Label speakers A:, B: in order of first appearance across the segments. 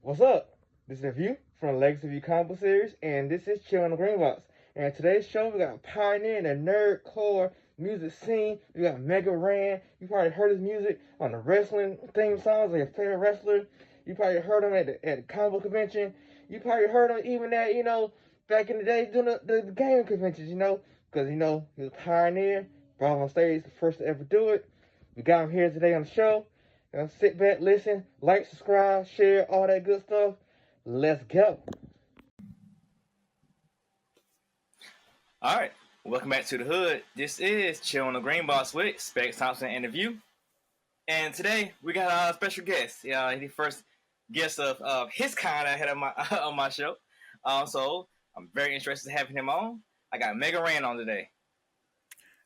A: What's up? This is a review from the Legacy View Combo Series, and this is Chill on the Green Box. And today's show, we got a pioneer in the nerdcore music scene. We got Mega Ran. You probably heard his music on the wrestling theme songs of your favorite wrestler. You probably heard him at the combo convention. You probably heard him even at, back in the day doing the game conventions, because, he was a pioneer, brought him on stage, the first to ever do it. We got him here today on the show. Sit back, listen, like, subscribe, share, all that good stuff. Let's go.
B: All right, welcome back to the hood. This is Chill on the Green Box with Specks, Thompson, and the View. And today we got a special guest. He's the first guest of his kind I had on my show. So I'm very interested in having him on. I got Mega Ran on today.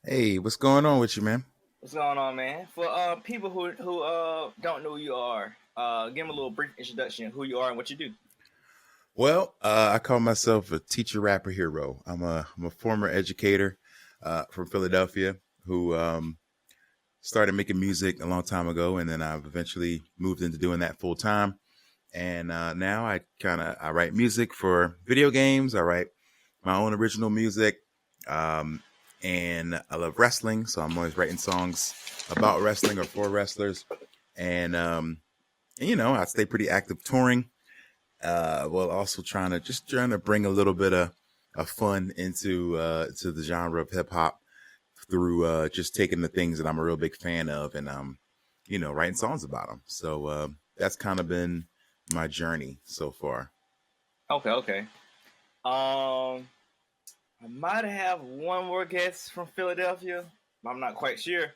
C: Hey, what's going on with you, man?
B: What's going on, man? For people who don't know who you are, give them a little brief introduction of who you are and what you do.
C: Well, I call myself a teacher rapper hero. I'm a former educator from Philadelphia who started making music a long time ago, and then I've eventually moved into doing that full time. And now I write music for video games. I write my own original music, and I love wrestling, so I'm always writing songs about wrestling or for wrestlers. And I stay pretty active touring. While also trying to bring a little bit of fun into to the genre of hip hop through just taking the things that I'm a real big fan of and writing songs about them. So that's kind of been my journey so far.
B: Okay. I might have one more guest from Philadelphia. I'm not quite sure,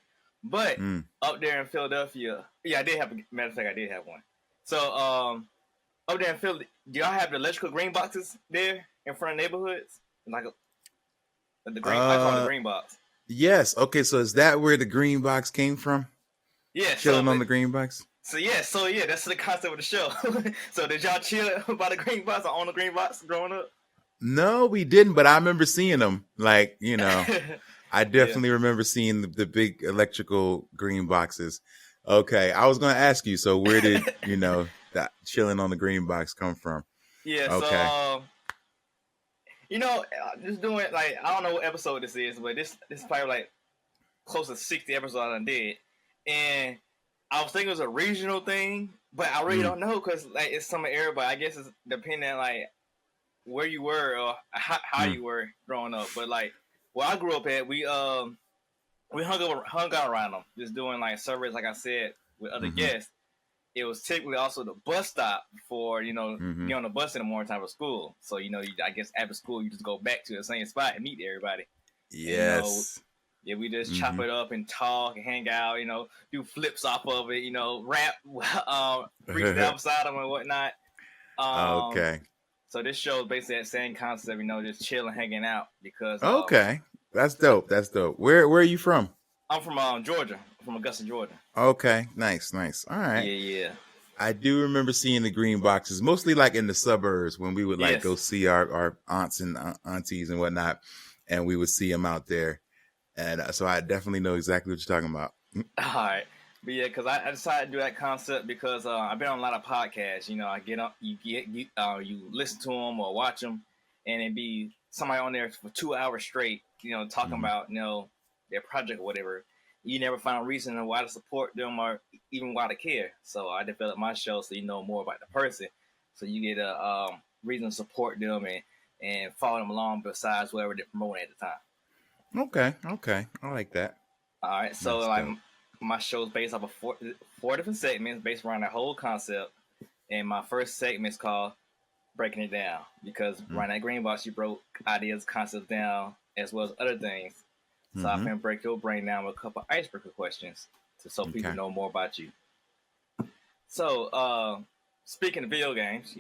B: but up there in Philadelphia, I did have. Matter of fact, I did have one. So up there in Philly, do y'all have the electrical green boxes there in front of neighborhoods? Like the green, I call it the green box.
C: Yes. Okay. So is that where the green box came from?
B: Yeah.
C: Chilling on the green box.
B: So that's the concept of the show. So did y'all chill by the green box or on the green box growing up?
C: No, we didn't. But I remember seeing them. I definitely remember seeing the big electrical green boxes. Okay. I was going to ask you. So where did that chilling on the green box come from?
B: Yeah.
C: Okay.
B: So just doing I don't know what episode this is, but this is probably like close to 60 episodes I did, and I was thinking it was a regional thing, but I really don't know because it's some of everybody. I guess it's depending on where you were or how you were growing up. But where I grew up at, we hung out around them, just doing surveys, like I said, with other guests. It was typically also the bus stop for be on the bus in the morning time for school. So I guess after school you just go back to the same spot and meet everybody.
C: Yes.
B: And, we just chop it up and talk and hang out. Do flips off of it. Rap, freestyle beside them and whatnot.
C: Okay.
B: So this show is basically that same concept. Just chilling, hanging out because.
C: Okay, that's dope. Where are you from?
B: I'm from Georgia. From Augusta, Georgia.
C: Okay, nice. All right.
B: Yeah.
C: I do remember seeing the green boxes, mostly in the suburbs when we would go see our aunts and aunties and whatnot, and we would see them out there. And so I definitely know exactly what you're talking about.
B: All right. But yeah, because I decided to do that concept because I've been on a lot of podcasts. I get up, you listen to them or watch them, and it'd be somebody on there for 2 hours straight, talking about their project or whatever. You never find a reason why to support them or even why to care. So I developed my show so you know more about the person, so you get a reason to support them and follow them along besides whatever they're promoting at the time.
C: Okay, I like that.
B: All right, so my show is based off of four different segments based around that whole concept. And my first segment is called Breaking It Down because around that green box, you broke ideas, concepts down, as well as other things. So I'm going to break your brain down with a couple icebreaker questions so people know more about you. So, speaking of video games,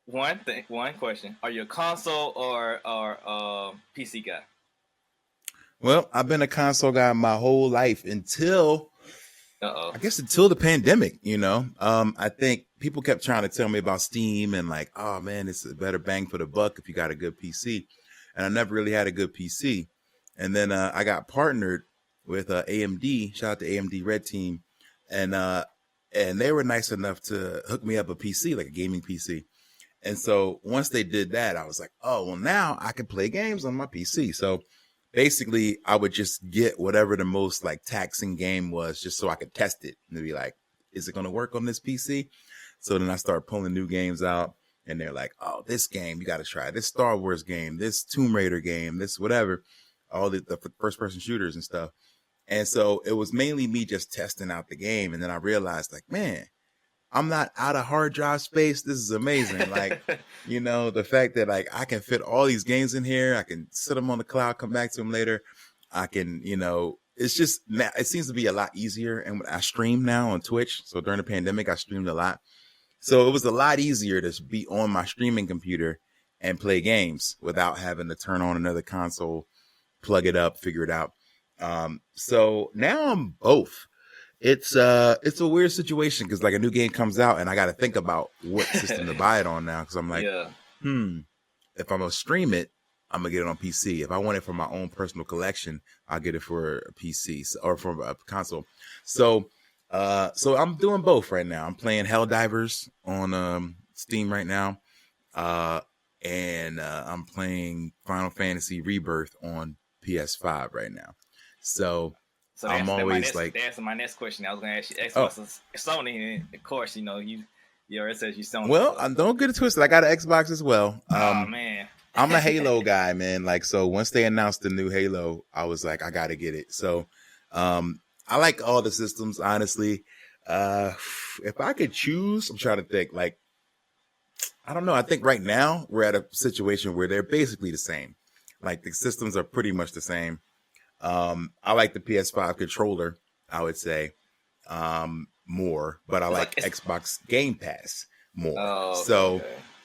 B: one question. Are you a console or PC guy?
C: Well, I've been a console guy my whole life until the pandemic, I think people kept trying to tell me about Steam and oh man, it's a better bang for the buck if you got a good PC. And I never really had a good PC. And then I got partnered with AMD, shout out to AMD Red Team. And and they were nice enough to hook me up a PC, like a gaming PC. And so once they did that, I was like, oh, well, now I can play games on my PC. So basically, I would just get whatever the most like taxing game was just so I could test it and be like, is it going to work on this PC? So then I start pulling new games out, and they're like, oh, this game, you got to try this Star Wars game, this Tomb Raider game, this whatever, all the first person shooters and stuff. And so it was mainly me just testing out the game. And then I realized, like, man, I'm not out of hard drive space. This is amazing. Like, the fact that like I can fit all these games in here, I can sit them on the cloud, come back to them later. I can, it's just, it seems to be a lot easier. And I stream now on Twitch. So during the pandemic, I streamed a lot. So it was a lot easier to be on my streaming computer and play games without having to turn on another console, plug it up, figure it out. So now I'm both. It's a weird situation because like a new game comes out and I got to think about what system to buy it on now. Cause I'm like, if I'm going to stream it, I'm gonna get it on PC. If I want it for my own personal collection, I'll get it for a PC or for a console. So I'm doing both right now. I'm playing Helldivers on Steam right now. And I'm playing Final Fantasy Rebirth on PS5 right now. So I'm always like,
B: that's my next question. I was going to ask you, Xbox is Sony, and of course, you already said you Sony.
C: Well, don't get it twisted. I got an Xbox as well.
B: Oh man,
C: I'm a Halo guy, man. Like, so once they announced the new Halo, I was like, I got to get it. So, I like all the systems, honestly. If I could choose, I'm trying to think. Like, I don't know. I think right now we're at a situation where they're basically the same. Like the systems are pretty much the same. I like the PS5 controller, I would say, more, but I like Xbox Game Pass more.
B: Oh,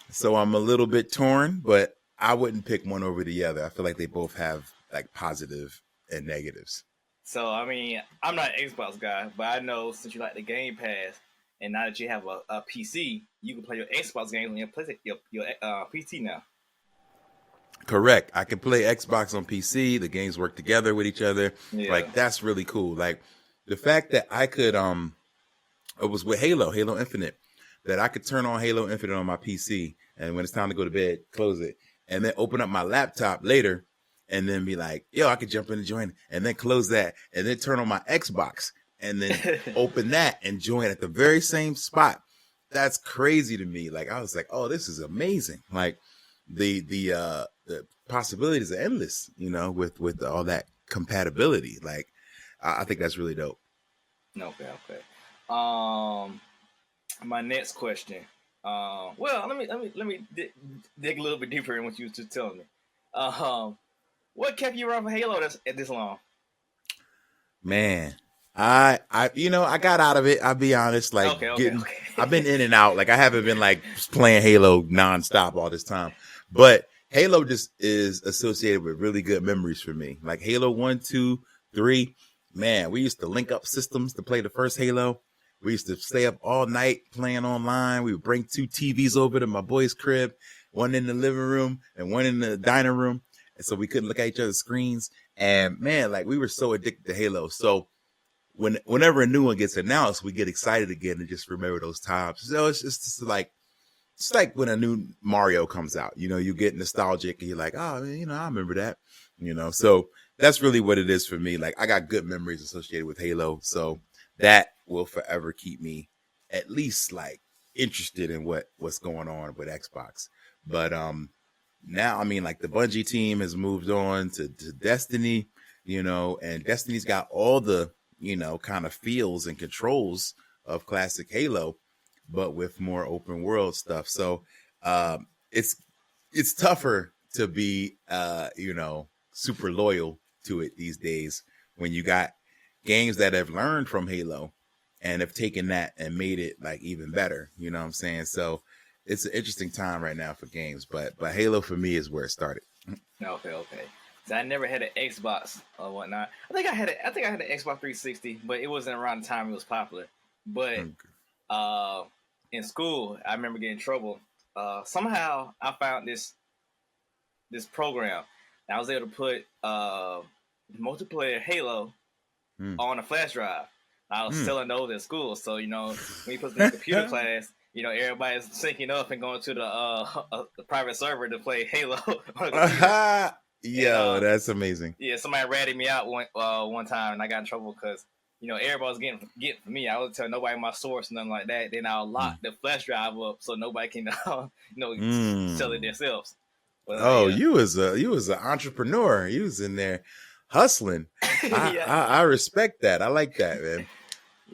C: So I'm a little bit torn, but I wouldn't pick one over the other. I feel like they both have like positive and negatives.
B: So, I mean, I'm not an Xbox guy, but I know since you like the Game Pass, and now that you have a PC, you can play your Xbox games on your PC now.
C: Correct. I can play Xbox on PC. The games work together with each other.
B: Yeah.
C: Like, that's really cool. Like, the fact that I could, it was with Halo Infinite, that I could turn on Halo Infinite on my PC, and when it's time to go to bed, close it, and then open up my laptop later, and then be like, yo, I could jump in and join, and then close that, and then turn on my Xbox, and then open that and join at the very same spot. That's crazy to me. Like, I was like, oh, this is amazing. Like, the possibilities are endless, with all that compatibility. Like, I think that's really dope.
B: Okay. My next question. Well, let me dig a little bit deeper in what you were just telling me. What kept you around for Halo this long?
C: Man, I got out of it. I'll be honest. Like,
B: okay.
C: I've been in and out. Like, I haven't been like playing Halo nonstop all this time. But Halo just is associated with really good memories for me. Like Halo 1, 2, 3. Man, we used to link up systems to play the first Halo. We used to stay up all night playing online. We would bring 2 TVs over to my boy's crib, one in the living room and one in the dining room. And so we couldn't look at each other's screens. And man, like we were so addicted to Halo. So whenever a new one gets announced, we get excited again and just remember those times. So it's just like when a new Mario comes out, you get nostalgic and you're like, oh, I remember that, so that's really what it is for me. Like I got good memories associated with Halo. So that will forever keep me at least like interested in what's going on with Xbox. But, now, I mean, like the Bungie team has moved on to Destiny, and Destiny's got all the, kind of feels and controls of classic Halo, but with more open world stuff. So it's tougher to be, super loyal to it these days when you got games that have learned from Halo and have taken that and made it like even better. You know what I'm saying? So it's an interesting time right now for games, but Halo for me is where it started.
B: Okay. So I never had an Xbox or whatnot. I think I had an Xbox 360, but it wasn't around the time it was popular. But in school, I remember getting in trouble. Somehow I found this program. I was able to put multiplayer Halo on a flash drive. I was selling those at school. So, when you put the computer class, everybody's syncing up and going to the private server to play Halo.
C: Yo, that's amazing.
B: Yeah, somebody ratted me out one time, and I got in trouble because everybody was getting for me. I would tell nobody my source, nothing like that. Then I'll lock the flash drive up so nobody can sell it themselves. But,
C: you was an entrepreneur. You was in there hustling. I respect that. I like that, man.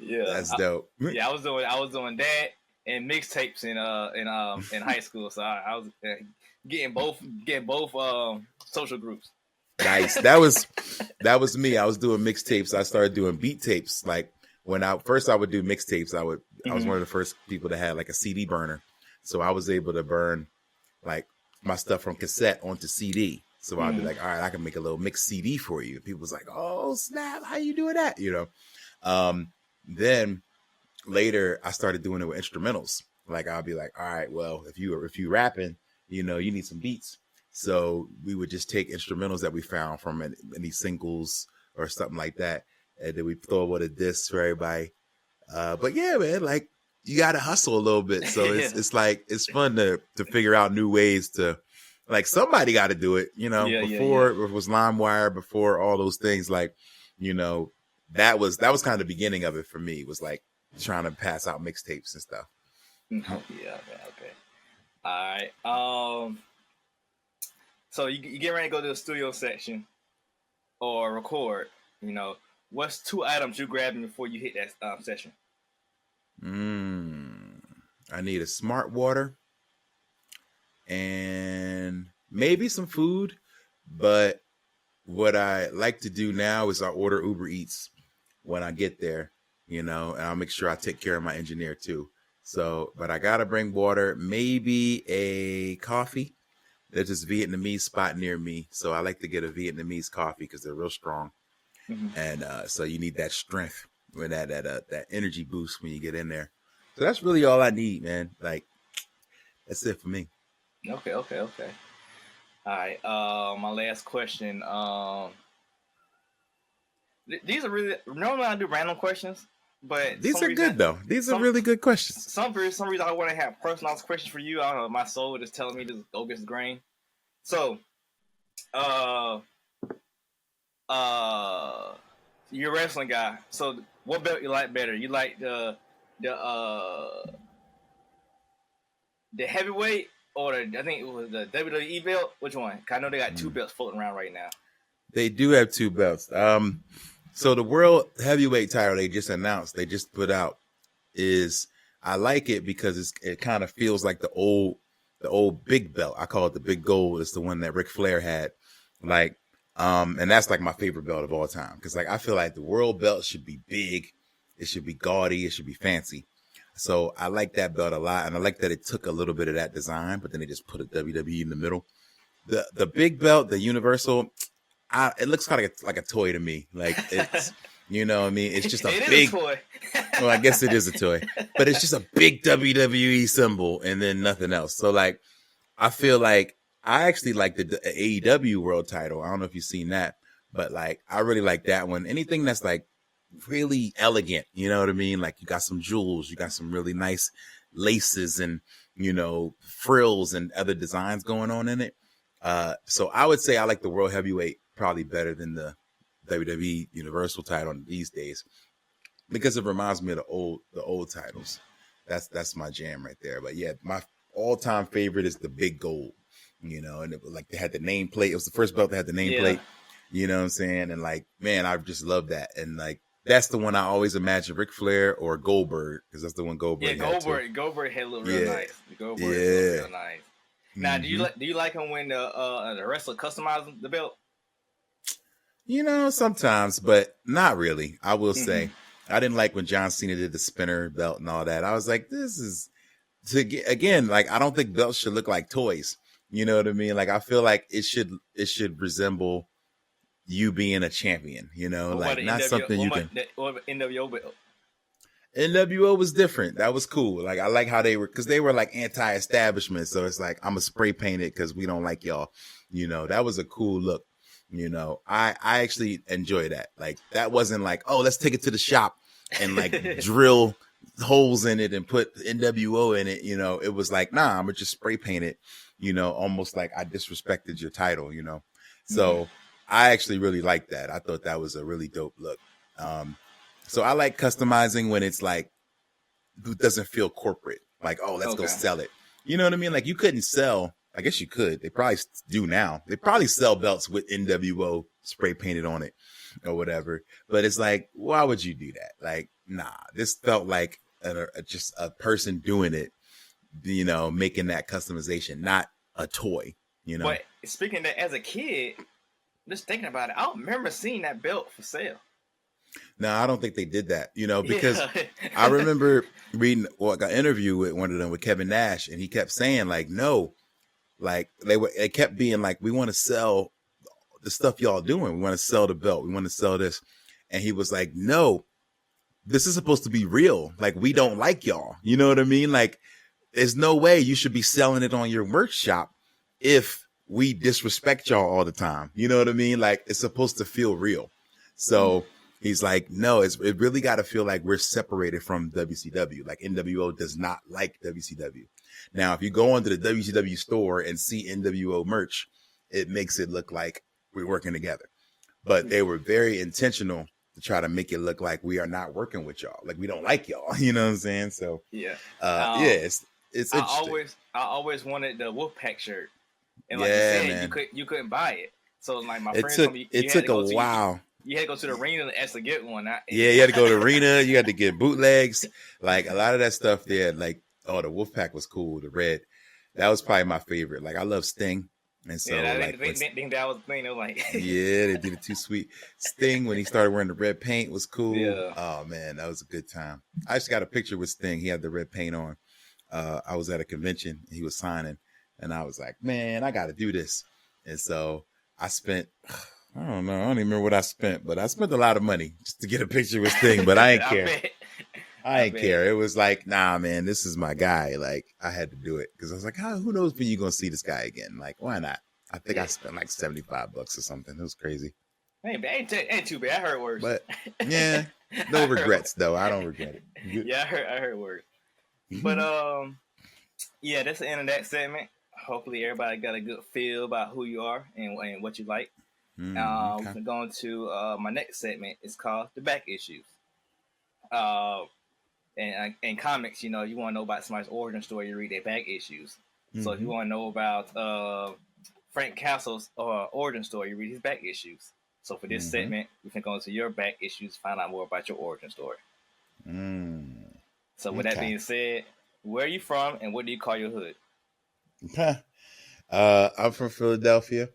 B: Yeah,
C: that's dope.
B: Yeah, I was doing that and mixtapes in high school. So I was getting both social groups.
C: Nice. That was me. I was doing mixtapes. I started doing beat tapes. Like when I would do mixtapes. I was one of the first people to have like a CD burner. So I was able to burn like my stuff from cassette onto CD. So I'd be like, all right, I can make a little mix CD for you. People was like, oh snap, how you doing that? Then later I started doing it with instrumentals. Like I'll be like, all right, well, if you rapping, you need some beats. So we would just take instrumentals that we found from any singles or something like that, and then we throw a disc for everybody. But yeah, man, like you got to hustle a little bit. So it's like it's fun to figure out new ways to. Like somebody got to do it, before it was LimeWire, before all those things, like, that was kind of the beginning of it for me. It was like trying to pass out mixtapes and stuff.
B: Yeah. Okay. All right. So you get ready to go to the studio section or record, what's 2 items you grabbing before you hit that session?
C: I need a smart water. And maybe some food, but what I like to do now is I order Uber Eats when I get there, and I'll make sure I take care of my engineer too. So, but I gotta bring water, maybe a coffee. There's this Vietnamese spot near me, so I like to get a Vietnamese coffee because they're real strong, and so you need that strength with that energy boost when you get in there. So that's really all I need, man. Like that's it for me.
B: Okay. All right. My last question. These are really normally I do random questions, but
C: these are good though. These are really good questions.
B: Some reason I want to have personalized questions for you. I don't know. My soul is telling me to go against the grain. So, you're a wrestling guy. So, what belt you like better? You like the heavyweight? Or I think it was the WWE belt. Which one? I know they got 2 belts floating around right now.
C: They do have 2 belts. So the world heavyweight title they just announced, they just put out, I like it because it kind of feels like the old big belt. I call it the big gold. It's the one that Ric Flair had. Like, and that's like my favorite belt of all time because like I feel like the world belt should be big, it should be gaudy, it should be fancy. So I like that belt a lot, and I like that it took a little bit of that design, but then they just put a WWE in the middle. The big belt, the Universal, it looks kind of like a toy to me. Like it's, what I mean? It's just a big
B: toy.
C: Well, I guess it is a toy, but it's just a big WWE symbol and then nothing else. So like, I feel like I actually like the AEW world title. I don't know if you've seen that, but like I really like that one. Anything that's like really elegant, you know what I mean? Like you got some jewels, you got some really nice laces and frills and other designs going on in it. So I would say I like the world heavyweight probably better than the WWE Universal title these days because it reminds me of the old titles. That's my jam right there. But yeah, my all-time favorite is the big gold, and it was like they had the nameplate. It was the first belt that had the nameplate. You know what I'm saying? And like, man, I just love that. And like, that's the one I always imagine Ric Flair or Goldberg, because that's the one Goldberg had.
B: Goldberg had looked real nice. Goldberg looked real nice. Now, do you like him when the wrestler customizes the belt?
C: Sometimes, but not really. I will say, I didn't like when John Cena did the spinner belt and all that. I was like, this is again, like I don't think belts should look like toys. You know what I mean? Like I feel like it should resemble you being a champion, like not something you can.
B: What NWO belt?
C: NWO was different. That was cool. Like I like how they were, because they were like anti-establishment. So it's like I'm a spray paint it because we don't like y'all. That was a cool look. I actually enjoy that. Like that wasn't like, oh, let's take it to the shop and like drill holes in it and put NWO in it, it was like, nah, I'm gonna just spray paint it, almost like I disrespected your title, So I actually really liked that. I thought that was a really dope look. So I like customizing when it's like, it doesn't feel corporate. Like, oh, let's go sell it. You know what I mean? Like you couldn't sell, I guess you could. They probably do now. They probably sell belts with NWO spray painted on it or whatever. But it's like, why would you do that? Like, nah, this felt like just a person doing it, making that customization, not a toy,
B: But speaking of that, as a kid, just thinking about it, I don't remember seeing that belt for sale.
C: No, I don't think they did that, because I remember reading an interview with one of them with Kevin Nash, and he kept saying like, no, like they kept being like, we want to sell the stuff y'all doing. We want to sell the belt. We want to sell this. And he was like, no, this is supposed to be real. Like, we don't like y'all. You know what I mean? Like, there's no way you should be selling it on your merch shop if we disrespect y'all all the time. You know what I mean? Like, it's supposed to feel real. So he's like, no, it really got to feel like we're separated from WCW. Like NWO does not like WCW. Now, if you go onto the WCW store and see NWO merch, it makes it look like we're working together. But they were very intentional to try to make it look like we are not working with y'all. Like we don't like y'all. You know what I'm saying? So it's interesting.
B: I always wanted the Wolfpack shirt. And like you said, man, you couldn't buy it. So like my friends told me
C: it took a while.
B: You had to go to the arena to actually get one.
C: Yeah, you had to go to the arena. You had to get bootlegs. Like a lot of that stuff there. Like, the Wolfpack was cool. The red, that was probably my favorite. Like I love Sting, and so
B: I think that was the thing. They were like,
C: yeah, they did it too sweet. Sting when he started wearing the red paint was cool.
B: Yeah.
C: Oh man, that was a good time. I just got a picture with Sting. He had the red paint on. I was at a convention. He was signing, and I was like, man, I got to do this. And so I spent. I don't know. I don't even remember what I spent, but I spent a lot of money just to get a picture with Sting, but I ain't care. I ain't care. It was like, nah, man, this is my guy. Like, I had to do it because I was like, who knows when you're going to see this guy again? Like, why not? I think I spent like $75 or something. It was crazy.
B: Ain't too bad. I heard worse.
C: But yeah, no regrets though. I don't regret it.
B: Yeah, I heard worse. But yeah, that's the end of that segment. Hopefully everybody got a good feel about who you are and what you like.
C: Okay.
B: We're going to my next segment. It's called the back issues. And in comics, you want to know about somebody's origin story, you read their back issues. So if you want to know about Frank Castle's origin story, you read his back issues. So for this segment, we can go into your back issues, find out more about your origin story. So with that being said, where are you from and what do you call your hood?
C: I'm from Philadelphia.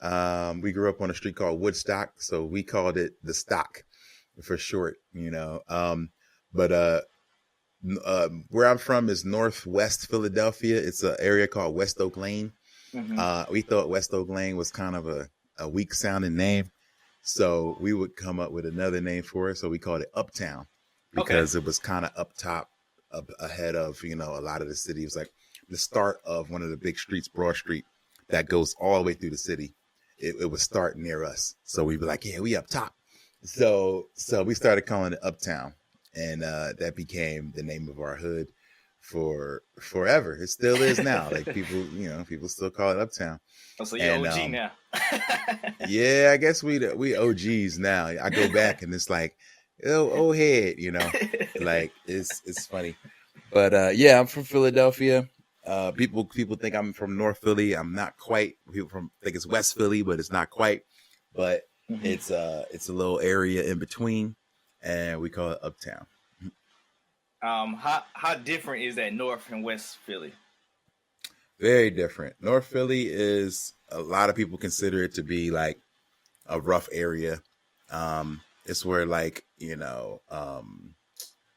C: We grew up on a street called Woodstock, so we called it the Stock for short, But where I'm from is Northwest Philadelphia. It's an area called West Oak Lane. We thought West Oak Lane was kind of a weak sounding name, so we would come up with another name for it. So we called it Uptown because it was kind of up top, up ahead of a lot of the city. It was like the start of one of the big streets, Broad Street, that goes all the way through the city. It would start near us. So we'd be like, yeah, we up top. So we started calling it Uptown. And that became the name of our hood for forever. It still is now. Like people still call it Uptown.
B: Oh, so you're OG now.
C: Yeah, I guess we OGs now. I go back and it's like, oh head, like it's funny. But yeah, I'm from Philadelphia. People think I'm from North Philly. I'm not quite. People think it's West Philly, but it's not quite. But it's a little area in between, and we call it Uptown.
B: How different is that North and West Philly?
C: Very different. North Philly is, a lot of people consider it to be like a rough area. It's where the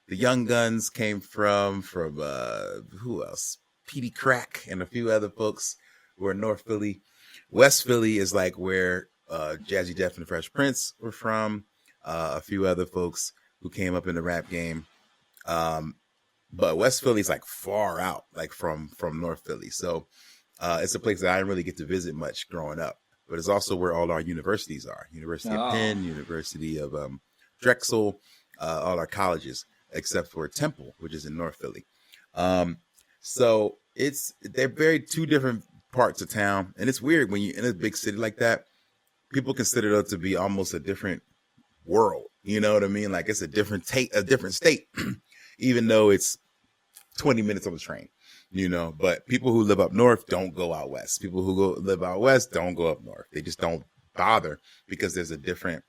C: Young Guns came from who else? Petey Crack and a few other folks were in North Philly. West Philly is like where Jazzy Jeff and the Fresh Prince were from. A few other folks who came up in the rap game. But West Philly is like far out, like from North Philly. So it's a place that I didn't really get to visit much growing up. But it's also where all our universities are. University of Penn, University of Drexel, all our colleges except for Temple, which is in North Philly. So they're very two different parts of town, and it's weird when you're in a big city like that. People consider it to be almost a different world. You know what I mean? Like it's a different a different state, even though it's 20 minutes on the train. You know, but people who live up north don't go out west. People who live out west don't go up north. They just don't bother because there's a different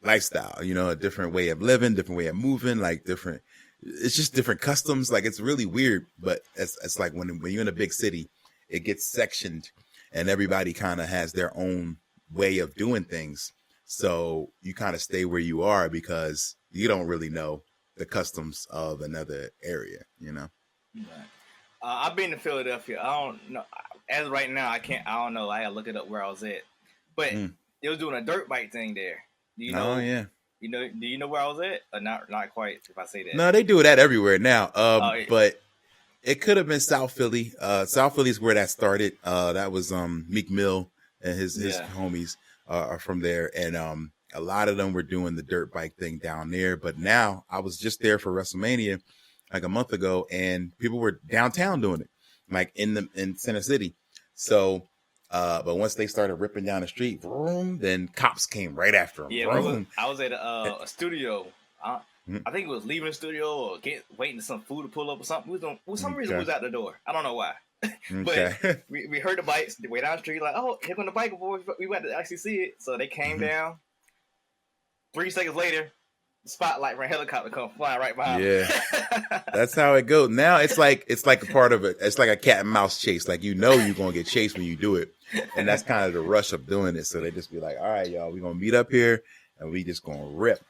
C: lifestyle, you know, a different way of living, different way of moving, like different. It's just different customs. Like it's really weird, but it's like when you're in a big city, it gets sectioned, and everybody kind of has their own way of doing things. So you kind of stay where you are because you don't really know the customs of another area, you know.
B: Right. I've been to Philadelphia. I don't know. As of right now, I don't know. I gotta look it up where I was at. But they was doing a dirt bike thing there. Do you know?
C: Oh yeah.
B: You know? Do you know where I was at? Or not quite. If I say that.
C: No, they do that everywhere now. But it could have been South Philly. South Philly is where that started. That was Meek Mill and his homies are from there, and a lot of them were doing the dirt bike thing down there. But now I was just there for WrestleMania like a month ago, and people were downtown doing it, like in Center City. So, but once they started ripping down the street, vroom, then cops came right after them.
B: Yeah, I was at a studio. I think it was leaving the studio or waiting for some food to pull up or something. For some reason, we was out the door. I don't know why. But we heard the bikes way down the street, like, oh, here come the bike before we went to actually see it. So they came down. 3 seconds later, the spotlight from a helicopter come flying right behind me.
C: That's how it goes. Now it's like a part of it. It's like a cat and mouse chase. Like you're gonna get chased when you do it, and that's kind of the rush of doing it. So they just be like, all right, y'all, we're gonna meet up here, and we just gonna rip.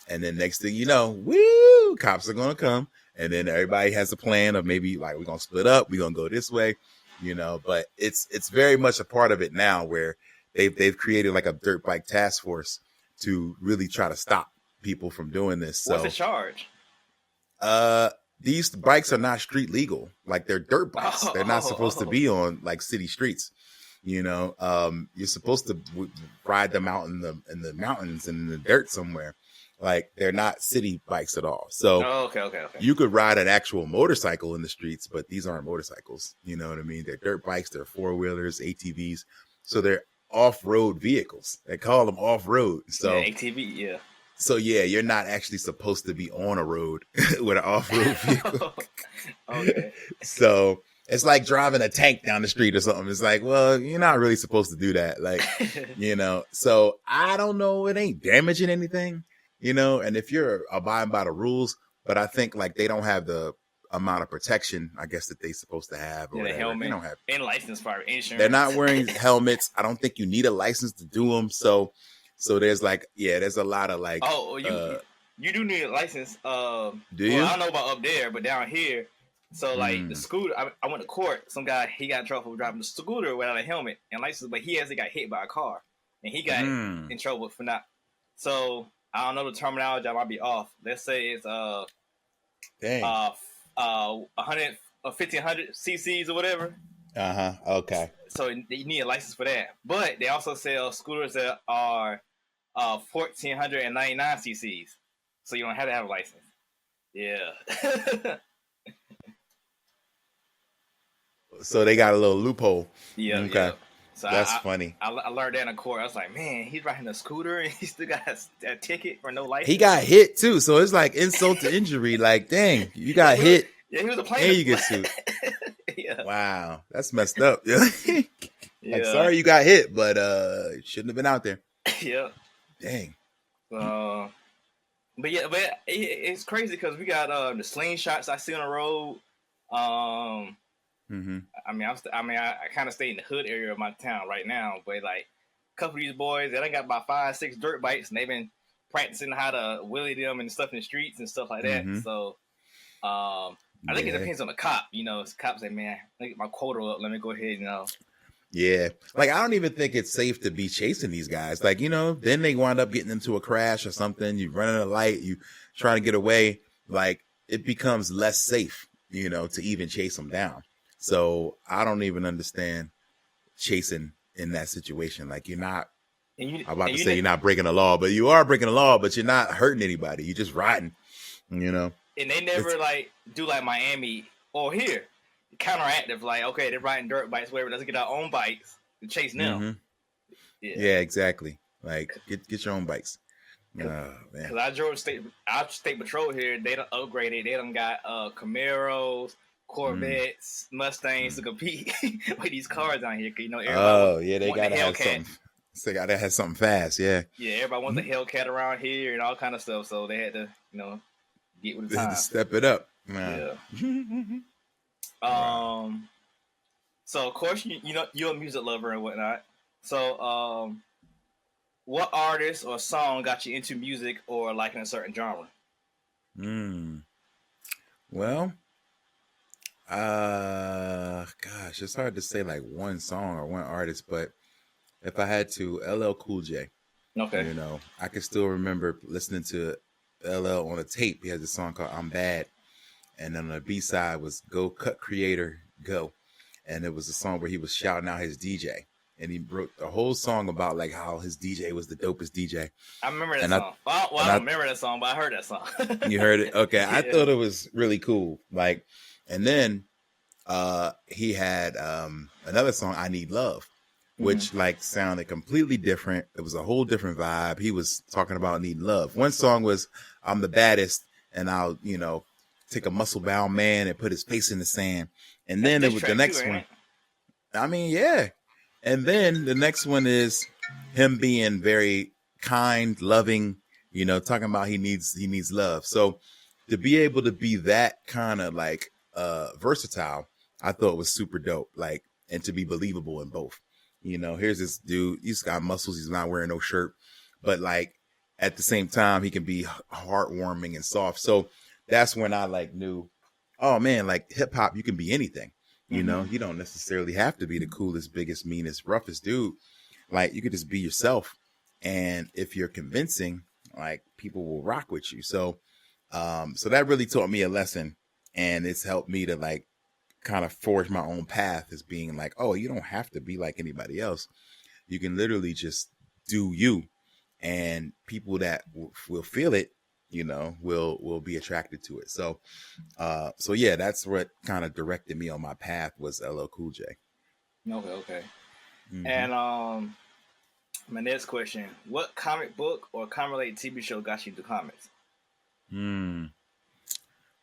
C: And then next thing you know, woo, cops are gonna come, and then everybody has a plan of maybe like we're gonna split up, we're gonna go this way, you know. But it's very much a part of it now where they've created like a dirt bike task force to really try to stop people from doing this. So,
B: what's the charge?
C: These bikes are not street legal. Like they're dirt bikes. They're not supposed to be on like city streets. You know, you're supposed to ride them out in the mountains and in the dirt somewhere. Like they're not city bikes at all. So
B: okay.
C: You could ride an actual motorcycle in the streets, but these aren't motorcycles. You know what I mean? They're dirt bikes. They're 4-wheelers, ATVs. So they're off-road vehicles. They call them off-road. So
B: yeah, ATV, yeah.
C: So yeah, you're not actually supposed to be on a road with an off-road vehicle.
B: Okay.
C: So it's like driving a tank down the street or something. It's like, well, you're not really supposed to do that. Like, you know, so I don't know. It ain't damaging anything, you know, and if you're abiding by the rules, but I think like they don't have the amount of protection, I guess, that they supposed to have. Or
B: the helmet.
C: They don't have
B: and license for insurance.
C: They're not wearing helmets. I don't think you need a license to do them. So there's like, there's a lot of like.
B: Oh, you do need a license.
C: Do you?
B: Well, I don't know about up there, but down here. So like the scooter, I went to court. Some guy, he got in trouble for driving the scooter without a helmet and license, but he actually got hit by a car, and he got in trouble for not. So I don't know the terminology. I might be off. Let's say it's 1500 cc's or whatever.
C: Okay.
B: So you need a license for that. But they also sell scooters that are 1499 cc's. So you don't have to have a license. Yeah.
C: So they got a little loophole.
B: Yeah.
C: Okay.
B: Yeah. So
C: that's funny.
B: I learned that in court. I was like, man, he's riding a scooter and he still got a ticket for no license.
C: He got hit too, so it's like insult to injury. Like, dang, you got hit.
B: Yeah, he was a plaintiff.
C: And you get sued.
B: Yeah.
C: Wow, that's messed up. Like, sorry you got hit, but shouldn't have been out there.
B: Yeah.
C: Dang.
B: But it's crazy because we got the slingshots I see on the road. I mean, I kind of stay in the hood area of my town right now, but like a couple of these boys, they done got about 5-6 dirt bikes, and they've been practicing how to wheelie them and stuff in the streets and stuff like that. So, I think it depends on the cop. You know, cops say, "Man, let me get my quota up. Let me go ahead." You know.
C: Yeah, like I don't even think it's safe to be chasing these guys. Like, you know, then they wind up getting into a crash or something. You running a light, you trying to get away. Like it becomes less safe, you know, to even chase them down. So I don't even understand chasing in that situation. Like you're not I'm about to say you're not breaking the law, but you are breaking the law, but you're not hurting anybody. You're just riding, you know.
B: And they never do like Miami or here counteractive. Like, okay, they're riding dirt bikes, whatever. Let's get our own bikes and chase them.
C: Mm-hmm. Yeah, exactly. Like get your own bikes. Man.
B: Because I drove state patrol here. They done upgraded. They done got Camaros, Corvettes, Mustangs to compete with these cars down here. Cause
C: they gotta have something. They gotta have something fast. Yeah.
B: Yeah, everybody wants a Hellcat around here and all kind of stuff. So they had to, get with the time.
C: Step it up.
B: Yeah. So of course you're a music lover and whatnot. So what artist or song got you into music or liking a certain genre?
C: Well, gosh, it's hard to say like one song or one artist, but if I had to, LL Cool J.
B: Okay.
C: I can still remember listening to LL on a tape. He has a song called I'm Bad. And then the B-side was Go Cut Creator Go. And it was a song where he was shouting out his DJ. And he wrote the whole song about like how his DJ was the dopest DJ.
B: I remember that song. I don't remember that song, but I heard that song.
C: You heard it? Okay. Yeah. I thought it was really cool. Like, and then he had another song, I Need Love, which like sounded completely different. It was a whole different vibe. He was talking about needing love. One song was I'm the baddest and I'll, take a muscle bound man and put his face in the sand. And then it was the next one. I mean, yeah. And then the next one is him being very kind, loving, talking about he needs love. So to be able to be that kind of like versatile, I thought was super dope. Like, and to be believable in both. Here's this dude, he's got muscles, he's not wearing no shirt, but like at the same time, he can be heartwarming and soft. So that's when I like knew, oh man, like hip hop, you can be anything. You don't necessarily have to be the coolest, biggest, meanest, roughest dude. Like you could just be yourself. And if you're convincing, like people will rock with you. So, so that really taught me a lesson, and it's helped me to like kind of forge my own path as being like, oh, you don't have to be like anybody else. You can literally just do you, and people that will feel it, will be attracted to it. So, so yeah, that's what kind of directed me on my path was LL Cool J.
B: Okay. And my next question: what comic book or comic-related TV show got you into comics?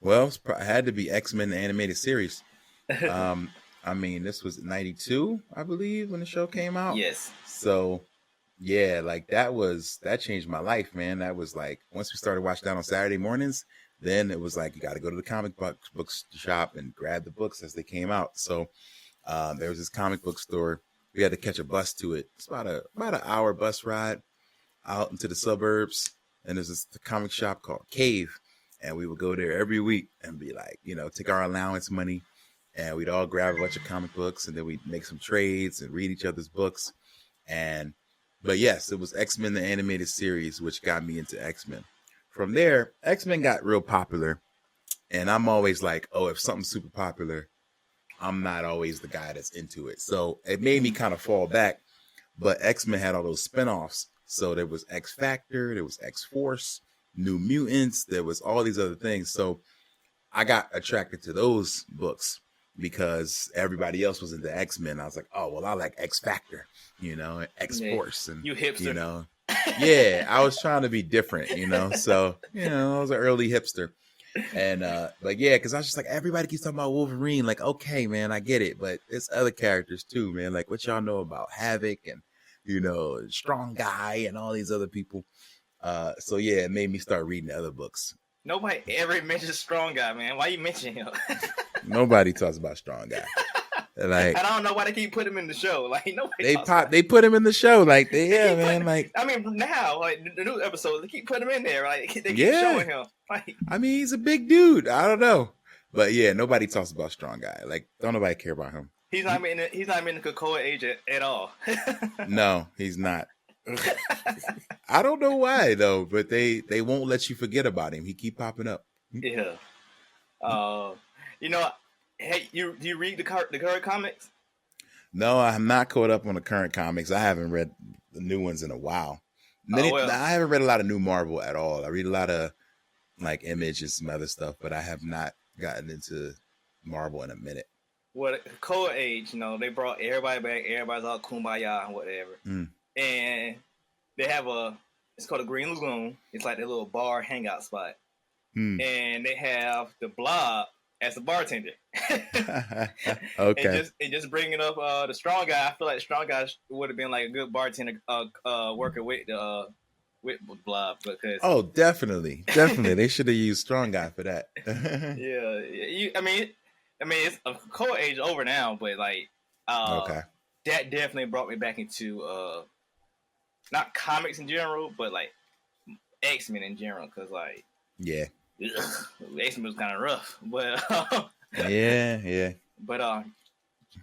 C: Well, it had to be X-Men the animated series. I mean, this was 92, I believe, when the show came out.
B: Yes.
C: So yeah, like that changed my life, man. That was like, once we started watching that on Saturday mornings, then it was like, you got to go to the comic books shop and grab the books as they came out. So there was this comic book store. We had to catch a bus to it. It's about an hour bus ride out into the suburbs. And there's this comic shop called Cave. And we would go there every week and be like, take our allowance money. And we'd all grab a bunch of comic books, and then we'd make some trades and read each other's books. But yes, it was X-Men, the animated series, which got me into X-Men. From there, X-Men got real popular. And I'm always like, oh, if something's super popular, I'm not always the guy that's into it. So it made me kind of fall back. But X-Men had all those spinoffs. So there was X Factor, there was X Force, New Mutants, there was all these other things. So I got attracted to those books because everybody else was into X-Men. I was like, oh, well, I like X Factor, and X Force. And,
B: you hipster.
C: Yeah, I was trying to be different, So, I was an early hipster. And, like, yeah, because I was just like, everybody keeps talking about Wolverine. Like, okay, man, I get it. But it's other characters too, man. Like, what y'all know about Havoc and, Strong Guy and all these other people. So, yeah, it made me start reading other books.
B: Nobody ever mentions Strong Guy, man. Why you mentioning him?
C: Nobody talks about Strong Guy. Like,
B: I don't know why they keep putting him in the show. Like nobody.
C: They put him in the show. Like man. Like
B: I mean, now like the new episodes, they keep putting him in there. Like they keep showing him. Like
C: I mean, he's a big dude. I don't know, but yeah, nobody talks about Strong Guy. Like don't nobody care about him.
B: He's not in the Cocoa Age at all.
C: No, he's not. I don't know why though, but they won't let you forget about him. He keep popping up.
B: Yeah. Hey, do you read the current comics?
C: No, I'm not caught up on the current comics. I haven't read the new ones in a while.
B: Oh well.
C: I haven't read a lot of new Marvel at all. I read a lot of like Image and some other stuff, but I have not gotten into Marvel in a minute.
B: Well, Cold Age, they brought everybody back. Everybody's all kumbaya and whatever.
C: Mm.
B: And they have it's called a Green Lagoon. It's like a little bar hangout spot.
C: Mm.
B: And they have the Blob as the bartender.
C: Okay.
B: And just bringing up the Strong Guy. I feel like the Strong Guy would have been like a good bartender worker with the with Blob because
C: definitely they should have used Strong Guy for that.
B: I mean it's a Cold Age over now, but like
C: Okay,
B: that definitely brought me back into not comics in general, but like X-Men in general, because like X-Men was kind of rough, but
C: yeah.
B: But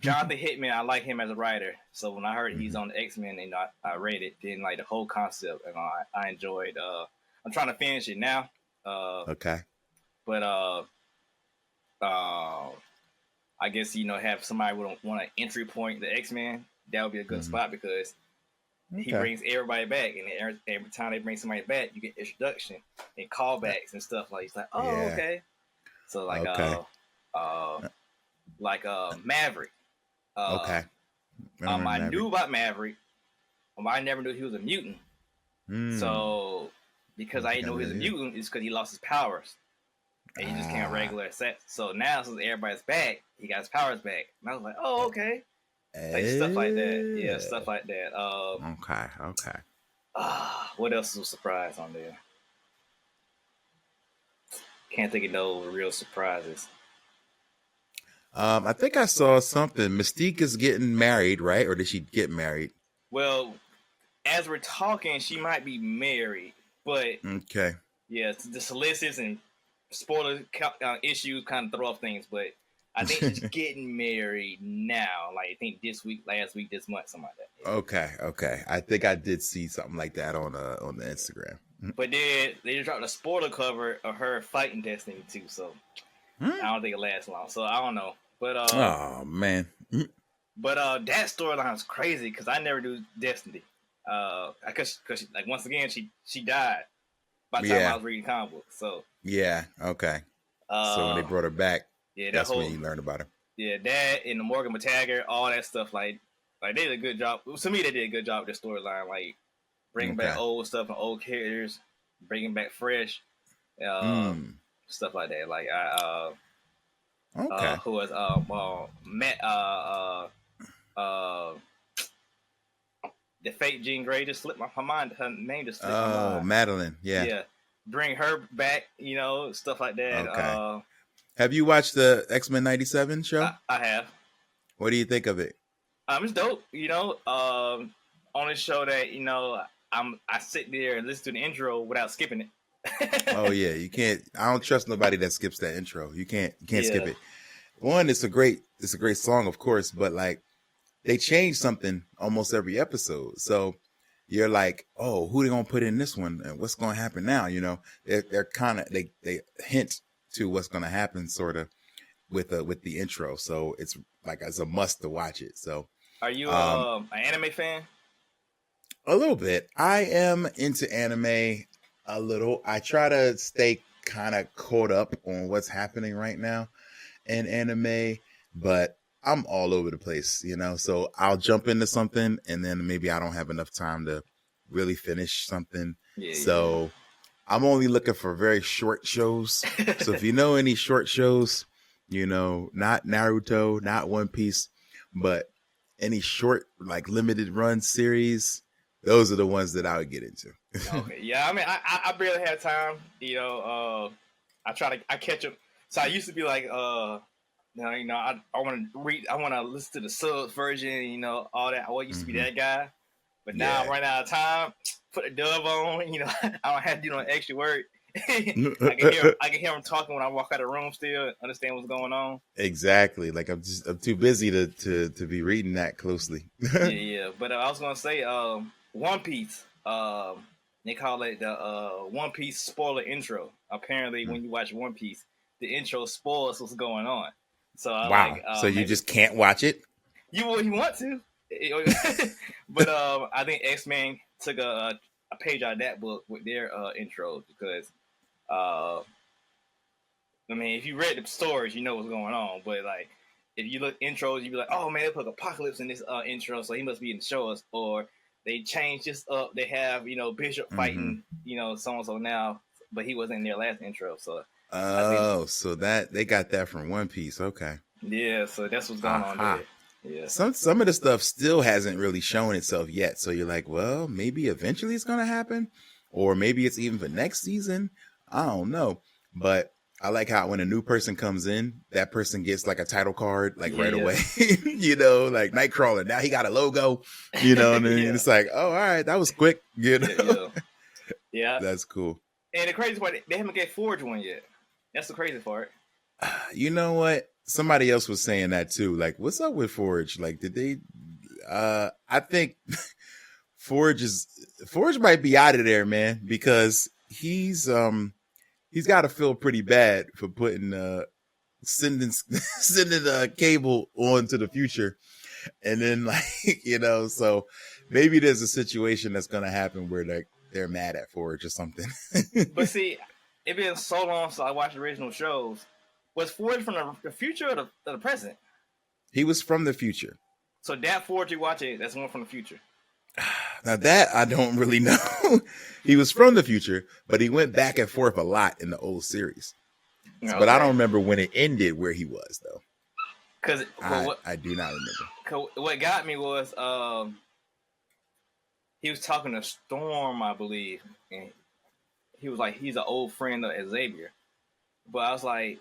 B: Jonathan Hickman, I like him as a writer. So when I heard he's on the X-Men and I read it, then like the whole concept, and I enjoyed. I'm trying to finish it now.
C: Okay.
B: But I guess have somebody would want an entry point the X-Men. That would be a good spot because he brings everybody back, and every time they bring somebody back, you get introduction and callbacks and stuff like. It's like, okay. So like Maverick.
C: Okay.
B: I knew about Maverick, but I never knew he was a mutant. So because I didn't know he was a mutant, it's because he lost his powers. And he just came regular set. So now since everybody's back, he got his powers back. And I was like, oh, okay. Like stuff like that. Yeah, stuff like that.
C: Okay.
B: What else was a surprise on there? Can't think of no real surprises.
C: I think I saw something. Mystique is getting married, right? Or did she get married?
B: Well, as we're talking, she might be married, but
C: okay.
B: Yeah, the solicits and spoiler issues kind of throw off things, but I think she's getting married now. Like I think this week, last week, this month, something like that. Yeah.
C: Okay. I think I did see something like that on the Instagram.
B: But then they just dropped a spoiler cover of her fighting Destiny too, so I don't think it lasts long. So I don't know. But
C: oh man.
B: But that storyline is crazy because I never do Destiny. Because like once again she died by the time I was reading comic books. So
C: yeah, okay. So when they brought her back, that's when you learned about her.
B: Yeah, that and the Morgan McTaggart, all that stuff. Like they did a good job. To me, they did a good job with the storyline. Like bringing back old stuff and old characters, bringing back fresh stuff like that. Like who was Matt the fake Jean Grey just slipped my mind. Her name just slipped my mind.
C: Madeline. Yeah.
B: Bring her back. Stuff like that.
C: Okay. Have you watched the X-Men '97 show?
B: I have.
C: What do you think of it?
B: It's dope. On a show that I sit there and listen to the intro without skipping it.
C: Oh yeah, you can't. I don't trust nobody that skips that intro. You can't skip it. One, it's a great song, of course, but like they change something almost every episode. So you're like, oh, who they gonna put in this one, and what's gonna happen now? They're kind of they hint to what's gonna happen, sort of, with the intro. So it's like it's a must to watch it. So
B: are you an anime fan?
C: A little bit. I am into anime a little. I try to stay kind of caught up on what's happening right now in anime, but I'm all over the place, so I'll jump into something and then maybe I don't have enough time to really finish something. So I'm only looking for very short shows. So if you know any short shows, not Naruto, not One Piece, but any short, like limited run series, those are the ones that I would get into.
B: Okay. Yeah. I mean, I barely have time, I catch up. So I used to be like, I want to read, I want to listen to the sub version, all that. I used to be that guy, but now I'm running out of time. Put a dub on, I don't have to do no extra work. I can hear him talking when I walk out of the room. Still understand what's going on.
C: Exactly. Like I'm too busy to be reading that closely.
B: yeah. But I was gonna say, One Piece. They call it the One Piece spoiler intro. Apparently, when you watch One Piece, the intro spoils what's going on. So
C: wow. So you just can't watch it?
B: You want to, but I think X-Men took a page out of that book with their intros because I mean, if you read the stories, you know what's going on. But like, if you look intros, you be like, oh man, they put Apocalypse in this intro, so he must be in the show us. Or they changed this up. They have Bishop fighting so and so now, but he wasn't in their last intro. So
C: so that they got that from One Piece. Okay.
B: Yeah, so that's what's going on there. Yeah.
C: Some of the stuff still hasn't really shown itself yet. So you're like, well, maybe eventually it's gonna happen, or maybe it's even for next season. I don't know, but I like how when a new person comes in, that person gets like a title card like right away. Like Nightcrawler. Now he got a logo. And then it's like, oh, all right, that was quick.
B: Yeah,
C: that's cool.
B: And the crazy part, they haven't get Forge one yet. That's the crazy part.
C: You know what? Somebody else was saying that too. Like, what's up with Forge? Like, did they? I think Forge might be out of there, man, because he's got to feel pretty bad for putting sending Cable on to the future, and then so maybe there's a situation that's gonna happen where they're mad at Forge or something.
B: But see, it's been so long since I watched the original shows. Was Forge from the future or the present?
C: He was from the future.
B: So that Forge you watching, that's one from the future.
C: Now that I don't really know. He was from the future, but he went back and forth a lot in the old series. Okay. But I don't remember when it ended where he was though. Because I do not remember.
B: What got me was he was talking to Storm, I believe, and he was like, he's an old friend of Xavier. But I was like,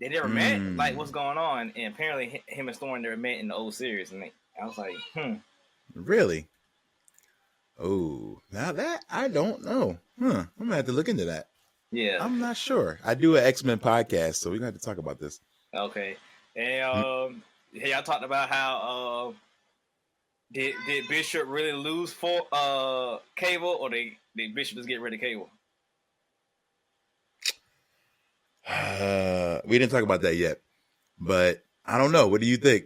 B: they never met. Like, what's going on? And apparently, him and Storm never met in the old series. And I was like,
C: Really? Oh, now that I don't know. I'm gonna have to look into that.
B: Yeah,
C: I'm not sure. I do an X-Men podcast, so we're gonna have to talk about this.
B: Okay. And y'all talked about how did Bishop really lose for Cable, or did Bishop just get rid of Cable?
C: We didn't talk about that yet, but I don't know. What do you think?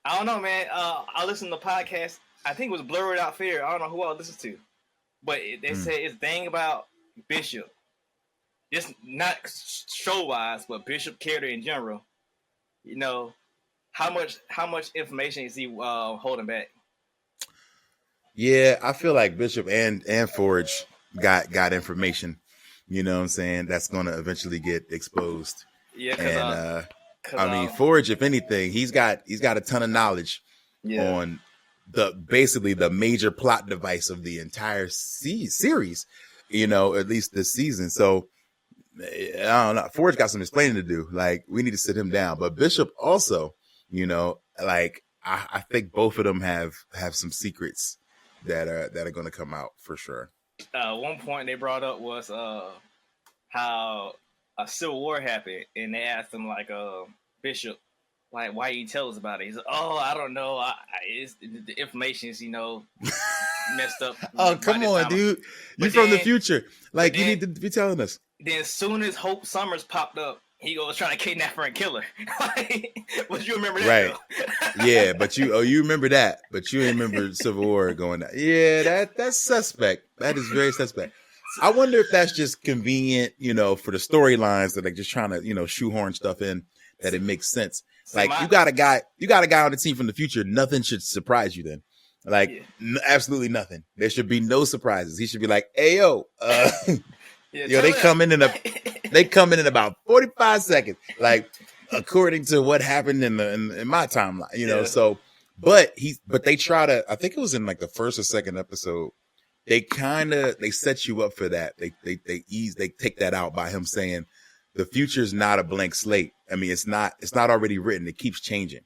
B: I don't know, man. I listened to the podcast. I think it was Blurred Out Fear. I don't know who I listened to, but they say it's thing about Bishop. Just not show wise, but Bishop character in general. How much information is he holding back?
C: Yeah, I feel like Bishop and Forge got information. You know what I'm saying? That's going to eventually get exposed.
B: Yeah,
C: and Forge, if anything, he's got a ton of knowledge on basically the major plot device of the entire series. At least this season. So I don't know. Forge got some explaining to do. Like, we need to sit him down. But Bishop also, I think both of them have some secrets that are going to come out for sure.
B: One point they brought up was how a civil war happened, and they asked him Bishop, like, why you tell us about it? He's like, oh, I don't know. It's the information's messed up.
C: Oh, come on, dude! You're from the future. Like, you need to be telling us.
B: Then, as soon as Hope Summers popped up, he goes trying to kidnap her and kill her. But you remember that,
C: right? Yeah, but you remember that, but you didn't remember Civil War going down. Yeah, that's suspect. That is very suspect. I wonder if that's just convenient, for the storylines that they're just trying to, shoehorn stuff in that it makes sense. Like, you got a guy on the team from the future. Nothing should surprise you then. Like, absolutely nothing. There should be no surprises. He should be like, "Hey, yo, they come in in about 45 seconds, like according to what happened in my timeline, So, but they try to. I think it was in like the first or second episode. They set you up for that. They take that out by him saying the future is not a blank slate. I mean, it's not already written. It keeps changing.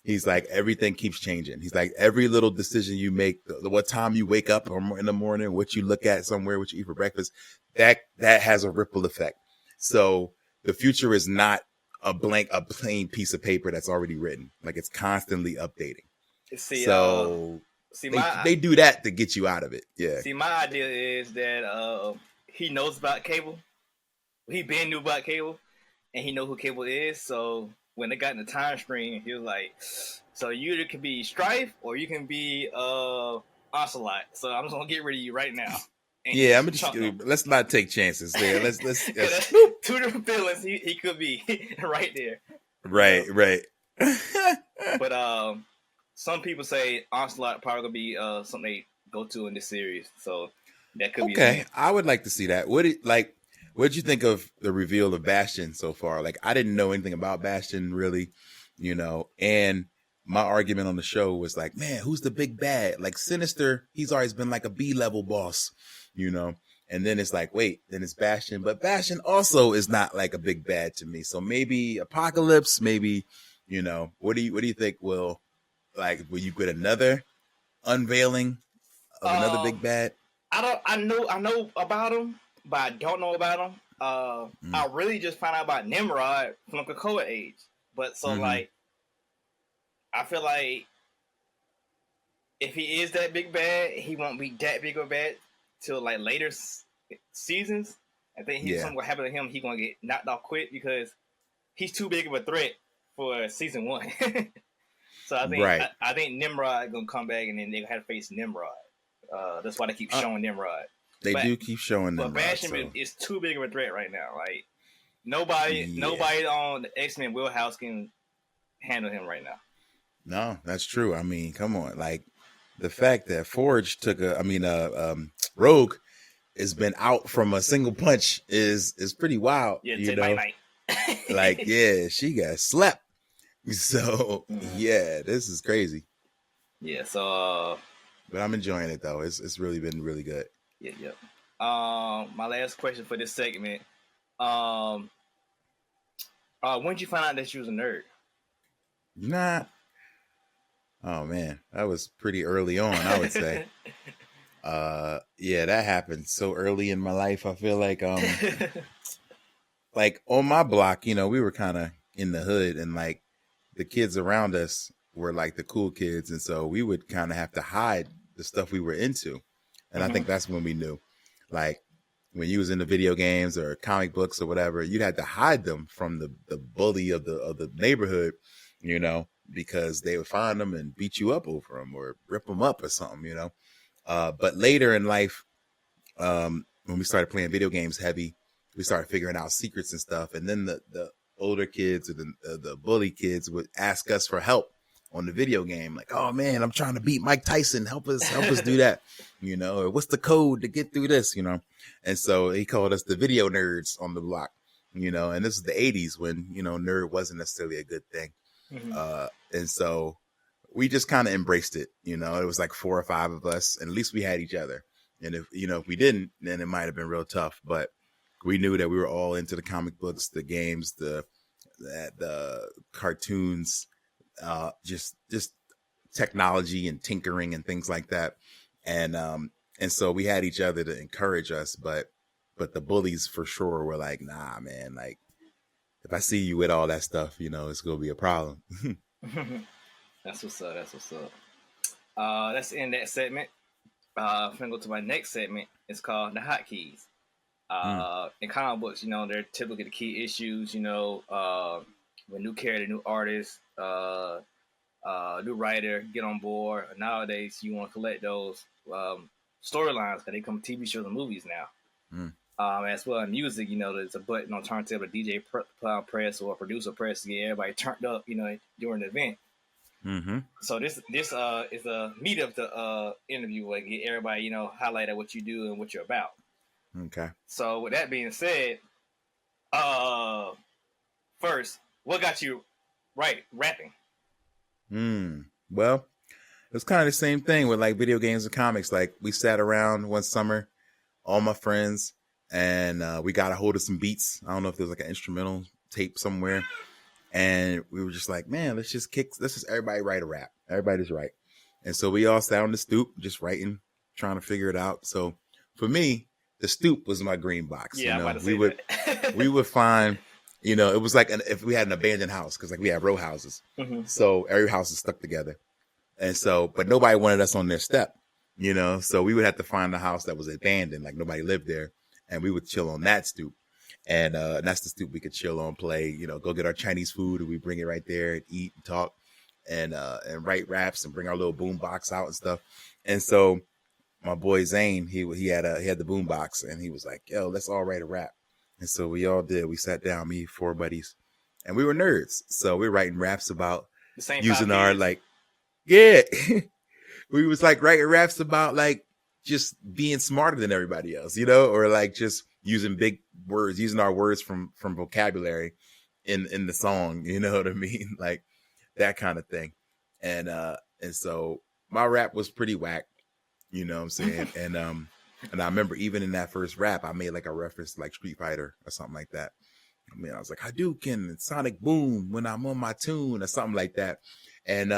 C: He's like, everything keeps changing. He's like, every little decision you make, what time you wake up in the morning, what you look at somewhere, what you eat for breakfast, that has a ripple effect. So the future is not a plain piece of paper that's already written. Like, it's constantly updating. They do that to get you out of it. Yeah.
B: See, my idea is that he knows about Cable. He been knew about Cable, and he know who Cable is. So when they got in the time stream, he was like, So you either can be Strife or you can be Ocelot. So I'm just gonna get rid of you right now.
C: Yeah, I'm just let's not take chances there. Let's
B: two different villains he could be right there.
C: Right.
B: But some people say Ocelot probably gonna be something they go to in this series. So that could be
C: okay. I would like to see that. What did you think of the reveal of Bastion so far? Like, I didn't know anything about Bastion really, and my argument on the show was like, man, who's the big bad? Like Sinister, he's always been like a B-level boss, and then it's like, wait, then it's Bastion, but Bastion also is not like a big bad to me. So maybe Apocalypse, maybe, what do you think will you get another unveiling of another big bad?
B: I know about him, but I don't know about him. I really just found out about Nimrod from Krakoa Age. But so like, I feel like if he is that big bad, he won't be that big of a bad till like later seasons. I think something will happen to him. He's gonna get knocked off quick because he's too big of a threat for season 1. So I think Nimrod gonna come back and then they have to face Nimrod. That's why they keep showing Nimrod.
C: They do keep showing Nimrod.
B: But Bastion is too big of a threat right now. Like nobody on the X-Men wheelhouse can handle him right now.
C: No, that's true. I mean, come on. Like the fact that Forge Rogue has been out from a single punch is pretty wild.
B: Yeah,
C: Like, yeah, she got slapped. So yeah, this is crazy.
B: Yeah, so
C: but I'm enjoying it though. It's really been really good.
B: Yeah. My last question for this segment. When did you find out that you was a nerd?
C: Nah. Oh man, that was pretty early on, I would say. Yeah, that happened so early in my life. I feel like like on my block, we were kind of in the hood, and like the kids around us were like the cool kids, and so we would kind of have to hide the stuff we were into. And I think that's when we knew, like when you was into video games or comic books or whatever, you'd have to hide them from the bully of the neighborhood, because they would find them and beat you up over them or rip them up or something, But later in life, when we started playing video games heavy, we started figuring out secrets and stuff. And then the older kids or the bully kids would ask us for help on the video game. Like, oh man, I'm trying to beat Mike Tyson. Help us do that, or what's the code to get through this, And so he called us the video nerds on the block, and this is the 80s when, nerd wasn't necessarily a good thing. And so we just kind of embraced it. It was like 4 or 5 of us, and at least we had each other. And if we didn't, then it might have been real tough, but we knew that we were all into the comic books, the games, the cartoons, just technology and tinkering and things like that. And so we had each other to encourage us, but the bullies for sure were like, nah, man, like if I see you with all that stuff, it's going to be a problem.
B: That's what's up. Let's end that segment. I'm going to go to my next segment. It's called The Hotkeys. In comic books, they're typically the key issues, when new character, new artist, new writer get on board. Nowadays, you want to collect those storylines because they come TV shows and movies now. As well in music, there's a button on turntable, DJ press or producer press to get everybody turned up, during the event. So this is a meat of the interview where get everybody, highlight what you do and what you're about.
C: Okay. So
B: with that being said, first, what got you rapping?
C: Well, it was kind of the same thing with like video games and comics. Like we sat around one summer, all my friends, and we got a hold of some beats. I don't know if there's like an instrumental tape somewhere. And we were just like, man, let's just everybody write a rap. Everybody just write. And so we all sat on the stoop, just writing, trying to figure it out. So for me, the stoop was my green box.
B: Yeah,
C: we would find, it was like if we had an abandoned house, because like we have row houses. So every house is stuck together. And so, but nobody wanted us on their step, so we would have to find a house that was abandoned, like nobody lived there. And we would chill on that stoop. And that's the stoop we could chill on, play, go get our Chinese food, and we bring it right there and eat and talk. and write raps and bring our little boom box out and stuff. And so my boy Zane, he had the boom box, and he was like, yo, let's all write a rap. And so we all did. We sat down, me, 4 buddies, and we were nerds. So we were writing raps about
B: The same
C: using
B: 5
C: our
B: kids.
C: like, yeah, we was like writing raps about like just being smarter than everybody else, you know, or like just using big words, using our words from vocabulary in the song, you know what I mean? Like that kind of thing. And so my rap was pretty whack, you know what I'm saying? And I remember even in that first rap, I made like a reference to like Street Fighter or something like that. I mean, I was like Hadouken and Sonic Boom when I'm on my tune or something like that. And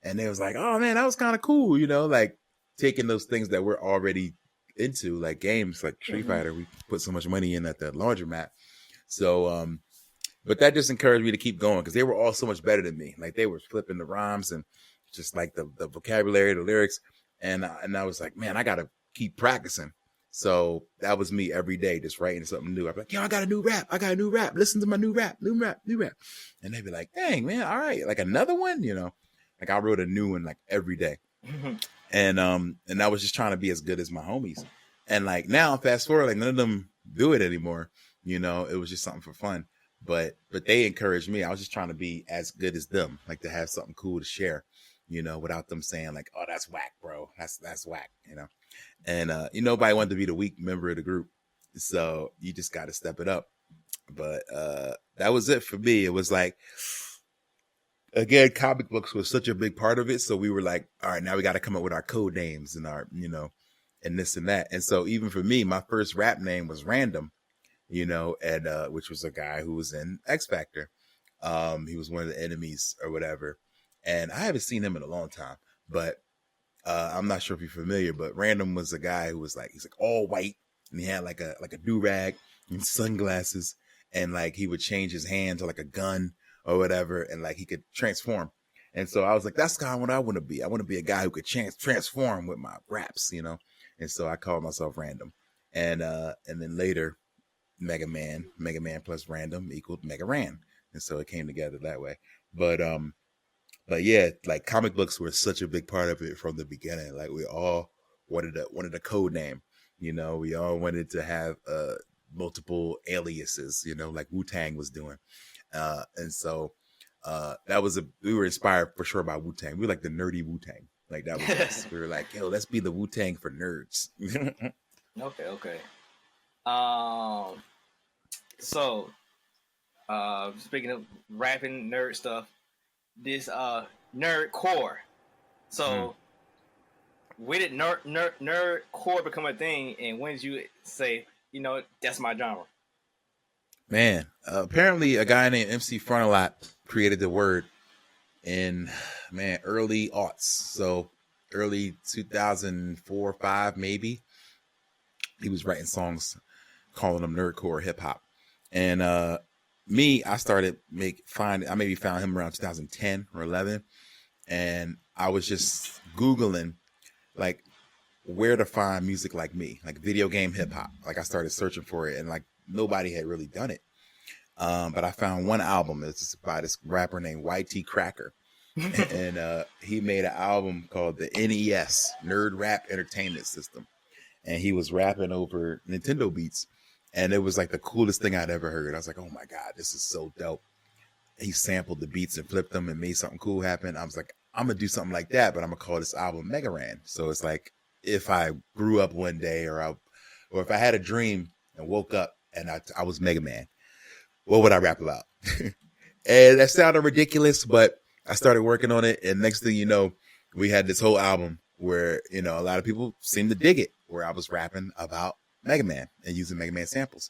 C: they was like, oh man, that was kind of cool, you know, like taking those things that we're already into, like games like Street Fighter. We put so much money in at the laundromat. So but that just encouraged me to keep going, because they were all so much better than me. Like they were flipping the rhymes and just like the vocabulary, the lyrics. And I was like, man, I got to keep practicing. So that was me every day, just writing something new. I'd be like, yo, I got a new rap. Listen to my new rap. And they'd be like, dang, man, all right. Like another one, you know, like I wrote a new one like every day. And I was just trying to be as good as my homies. And like now, fast forward, like none of them do it anymore. You know, it was just something for fun. But they encouraged me. I was just trying to be as good as them, like to have something cool to share, you know, without them saying like, oh, that's whack, bro. That's whack, you know. And nobody wanted to be the weak member of the group. So you just got to step it up. But that was it for me. It was like, again, comic books was such a big part of it. So we were like, all right, now we got to come up with our code names and our, you know, and this and that. And so even for me, my first rap name was Random, you know, and which was a guy who was in X Factor. He was one of the enemies or whatever. And I haven't seen him in a long time, but I'm not sure if you're familiar, but Random was a guy who was like, he's like all white, and he had like a do-rag and sunglasses, and like he would change his hand to like a gun or whatever, and like he could transform. And so I was like, that's kind of what I want to be. I want to be a guy who could transform with my raps, you know? And so I called myself Random. And then later, Mega Man plus Random equaled Mega Ran. And so it came together that way. But yeah, like comic books were such a big part of it from the beginning. Like we all wanted a code name, you know, we all wanted to have multiple aliases, you know, like Wu-Tang was doing. And so we were inspired for sure by Wu-Tang. We were like the nerdy Wu-Tang. Like that was us. We were like, yo, let's be the Wu-Tang for nerds.
B: Okay. So speaking of rapping nerd stuff, this Nerdcore. So when did Nerdcore become a thing, and when did you say, you know, that's my genre?
C: Man, apparently a guy named MC Frontalot created the word in early aughts. So early 2004, 5 maybe. He was writing songs calling them nerdcore hip hop. And I started I maybe found him around 2010 or 11. And I was just Googling like where to find music like me, like video game hip hop. Like I started searching for it, and like nobody had really done it. But I found one album. It's by this rapper named YT Cracker. And he made an album called the NES, Nerd Rap Entertainment System. And he was rapping over Nintendo beats. And it was like the coolest thing I'd ever heard. I was like, oh my God, this is so dope. He sampled the beats and flipped them and made something cool happen. I was like, I'm going to do something like that, but I'm going to call this album Mega Ran. So it's like if I grew up one day or if I had a dream and woke up and I was Mega Man, what would I rap about? And that sounded ridiculous, but I started working on it. And next thing you know, we had this whole album where, you know, a lot of people seemed to dig it, where I was rapping about Mega Man and using Mega Man samples.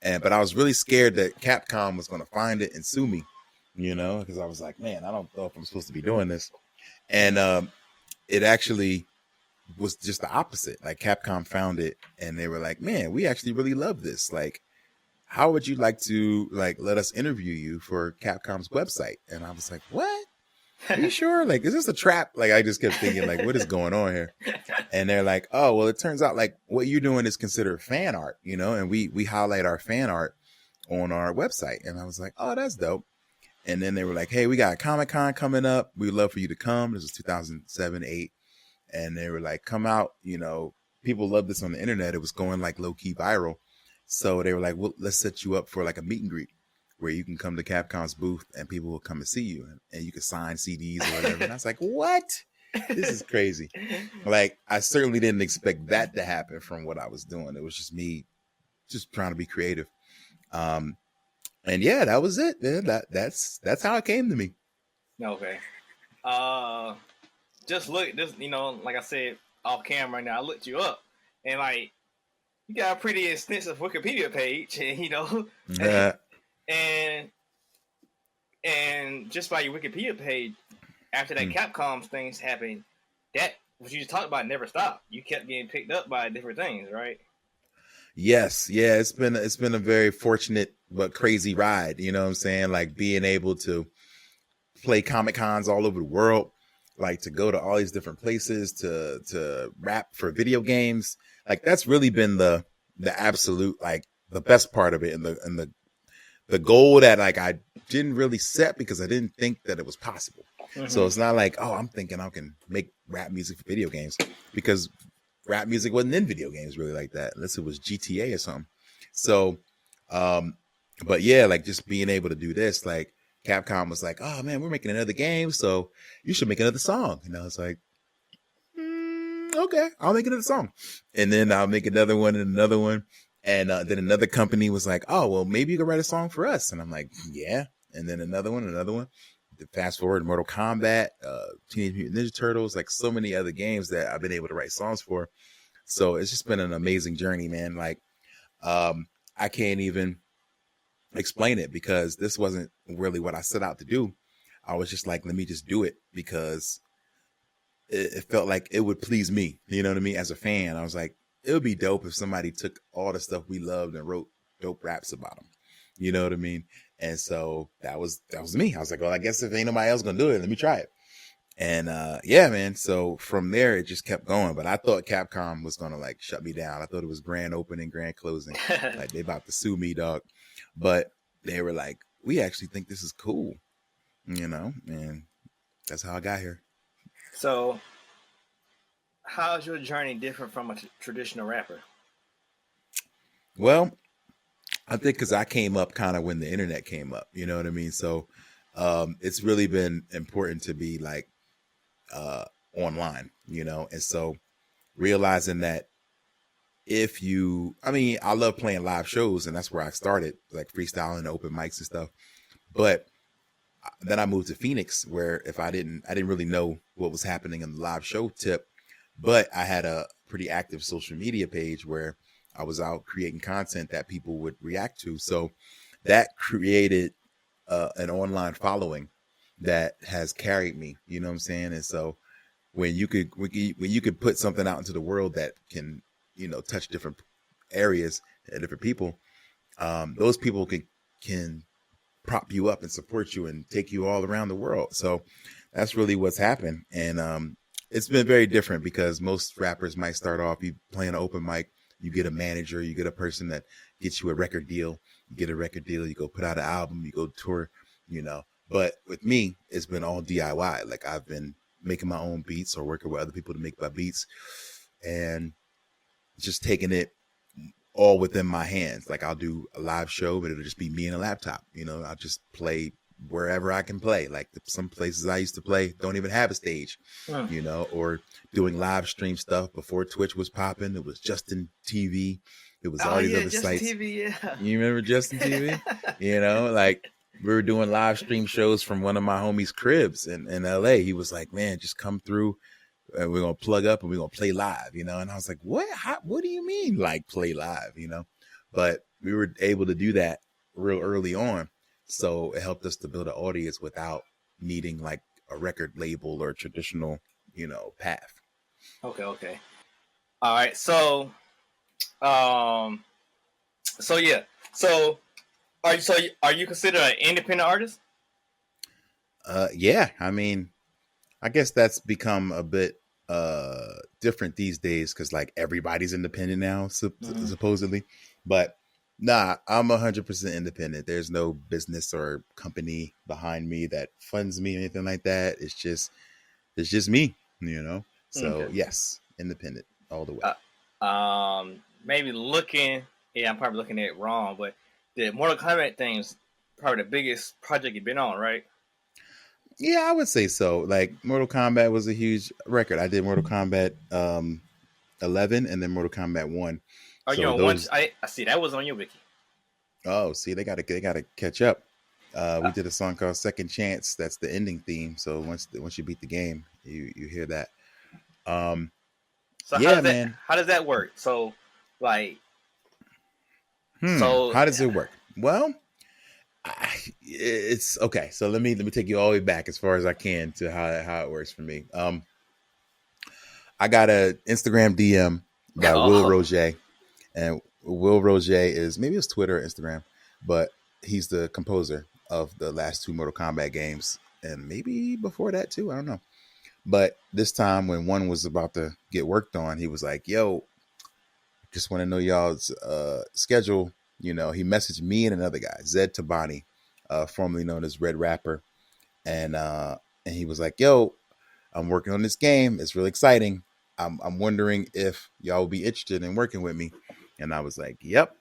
C: But I was really scared that Capcom was going to find it and sue me, you know, because I was like, man, I don't know if I'm supposed to be doing this. And it actually was just the opposite. Like Capcom found it and they were like, man, we actually really love this. Like, how would you like to let us interview you for Capcom's website? And I was like, what? Are you sure? Like, is this a trap? Like, I just kept thinking, like, what is going on here? And they're like, oh, well, it turns out like what you're doing is considered fan art, you know, and we highlight our fan art on our website. And I was like, oh, that's dope. And then they were like, hey, we got a Comic-Con coming up. We'd love for you to come. This was 2007, 8. And they were like, come out. People love this on the internet. It was going like low key viral. So they were like, well, let's set you up for like a meet and greet where you can come to Capcom's booth and people will come and see you and you can sign CDs or whatever. And I was like, what? This is crazy. Like, I certainly didn't expect that to happen from what I was doing. It was just me just trying to be creative. And yeah, that was it, man. That's how it came to me.
B: Okay. Just look, just like I said off camera. Now I looked you up, and like you got a pretty extensive Wikipedia page, and and just by your Wikipedia page, after that Capcom things happened, that what you just talked about never stopped. You kept getting picked up by different things, right?
C: Yes. Yeah. It's been a very fortunate but crazy ride. You know what I'm saying? Like being able to play Comic Cons all over the world, like to go to all these different places to rap for video games. Like that's really been the absolute, like the best part of it. And the goal that like I didn't really set because I didn't think that it was possible. Mm-hmm. So it's not like, oh, I'm thinking I can make rap music for video games, because rap music wasn't in video games really like that, unless it was GTA or something. So, but yeah, like just being able to do this, like Capcom was like, oh man, we're making another game, so you should make another song. And I was like, okay, I'll make another song. And then I'll make another one and another one. And then another company was like, oh, well, maybe you could write a song for us. And I'm like, yeah. And then another one. Fast forward, Mortal Kombat, Teenage Mutant Ninja Turtles, like so many other games that I've been able to write songs for. So it's just been an amazing journey, man. Like, I can't even explain it because this wasn't really what I set out to do. I was just like, let me just do it because it felt like it would please me. You know what I mean? As a fan, I was like, it would be dope if somebody took all the stuff we loved and wrote dope raps about them. You know what I mean? And so that was me. I was like, well, I guess if ain't nobody else gonna do it, let me try it. And yeah, man. So from there, it just kept going. But I thought Capcom was gonna like shut me down. I thought it was grand opening, grand closing. Like they about to sue me, dog. But they were like, we actually think this is cool, and that's how I got here.
B: So, how's your journey different from a traditional rapper?
C: Well, I think because I came up kind of when the internet came up, you know what I mean? So it's really been important to be like online, and so realizing that I love playing live shows, and that's where I started, like freestyling, open mics and stuff. But then I moved to Phoenix, where I didn't really know what was happening in the live show tip, but I had a pretty active social media page where I was out creating content that people would react to. So that created an online following that has carried me, you know what I'm saying? And so when you could put something out into the world that can, touch different areas and different people, those people can prop you up and support you and take you all around the world. So that's really what's happened. And it's been very different because most rappers might start off, you playing an open mic, you get a manager, you get a person that gets you a record deal, you get a record deal, you go put out an album, you go tour, But with me, it's been all DIY. Like I've been making my own beats or working with other people to make my beats and just taking it all within my hands. Like I'll do a live show, but it'll just be me and a laptop. I'll just play wherever I can play. Like some places I used to play don't even have a stage, or doing live stream stuff before Twitch was popping. It was Justin TV. It was all these other
B: Justin
C: sites.
B: TV, yeah.
C: You remember Justin TV? Like we were doing live stream shows from one of my homies' cribs in LA. He was like, man, just come through. And we're going to plug up and we're going to play live, And I was like, what? What do you mean like play live, But we were able to do that real early on. So it helped us to build an audience without needing like a record label or traditional, path.
B: Okay. All right. So, yeah. So are you considered an independent artist?
C: Yeah. I guess that's become a bit different these days because like everybody's independent now, supposedly. But Nah, I'm 100% independent. There's no business or company behind me that funds me or anything like that. It's just me, you know. So
B: Okay.
C: yes, independent all the way.
B: Maybe looking. Yeah, I'm probably looking at it wrong, but the Mortal Kombat thing's probably the biggest project you've been on, right?
C: Yeah, I would say so. Like Mortal Kombat was a huge record. I did Mortal Kombat 11 and then Mortal Kombat 1.
B: Oh, you
C: So
B: on one?
C: those
B: I see that was on your wiki.
C: oh, see they got to catch up. We did a song called Second Chance. That's the ending theme. So once you beat the game, you hear that. Um
B: So
C: yeah, man.
B: how does that work? So, like,
C: How does it work? Well, it's okay. So let me take you all the way back as far as I can to how it works for me. I got a Instagram DM by Will
B: oh,
C: Roger, and Will Roger is maybe it's Twitter or Instagram, but he's the composer of the last two Mortal Kombat games, and maybe before that too. I don't know. But this time when one was about to get worked on, he was like, "Yo, just want to know y'all's schedule." You know, he messaged me and another guy, Zed Tabani, formerly known as Red Rapper, and he was like, "Yo, I'm working on this game. It's really exciting. I'm wondering if y'all would be interested in working with me." And I was like, "Yep,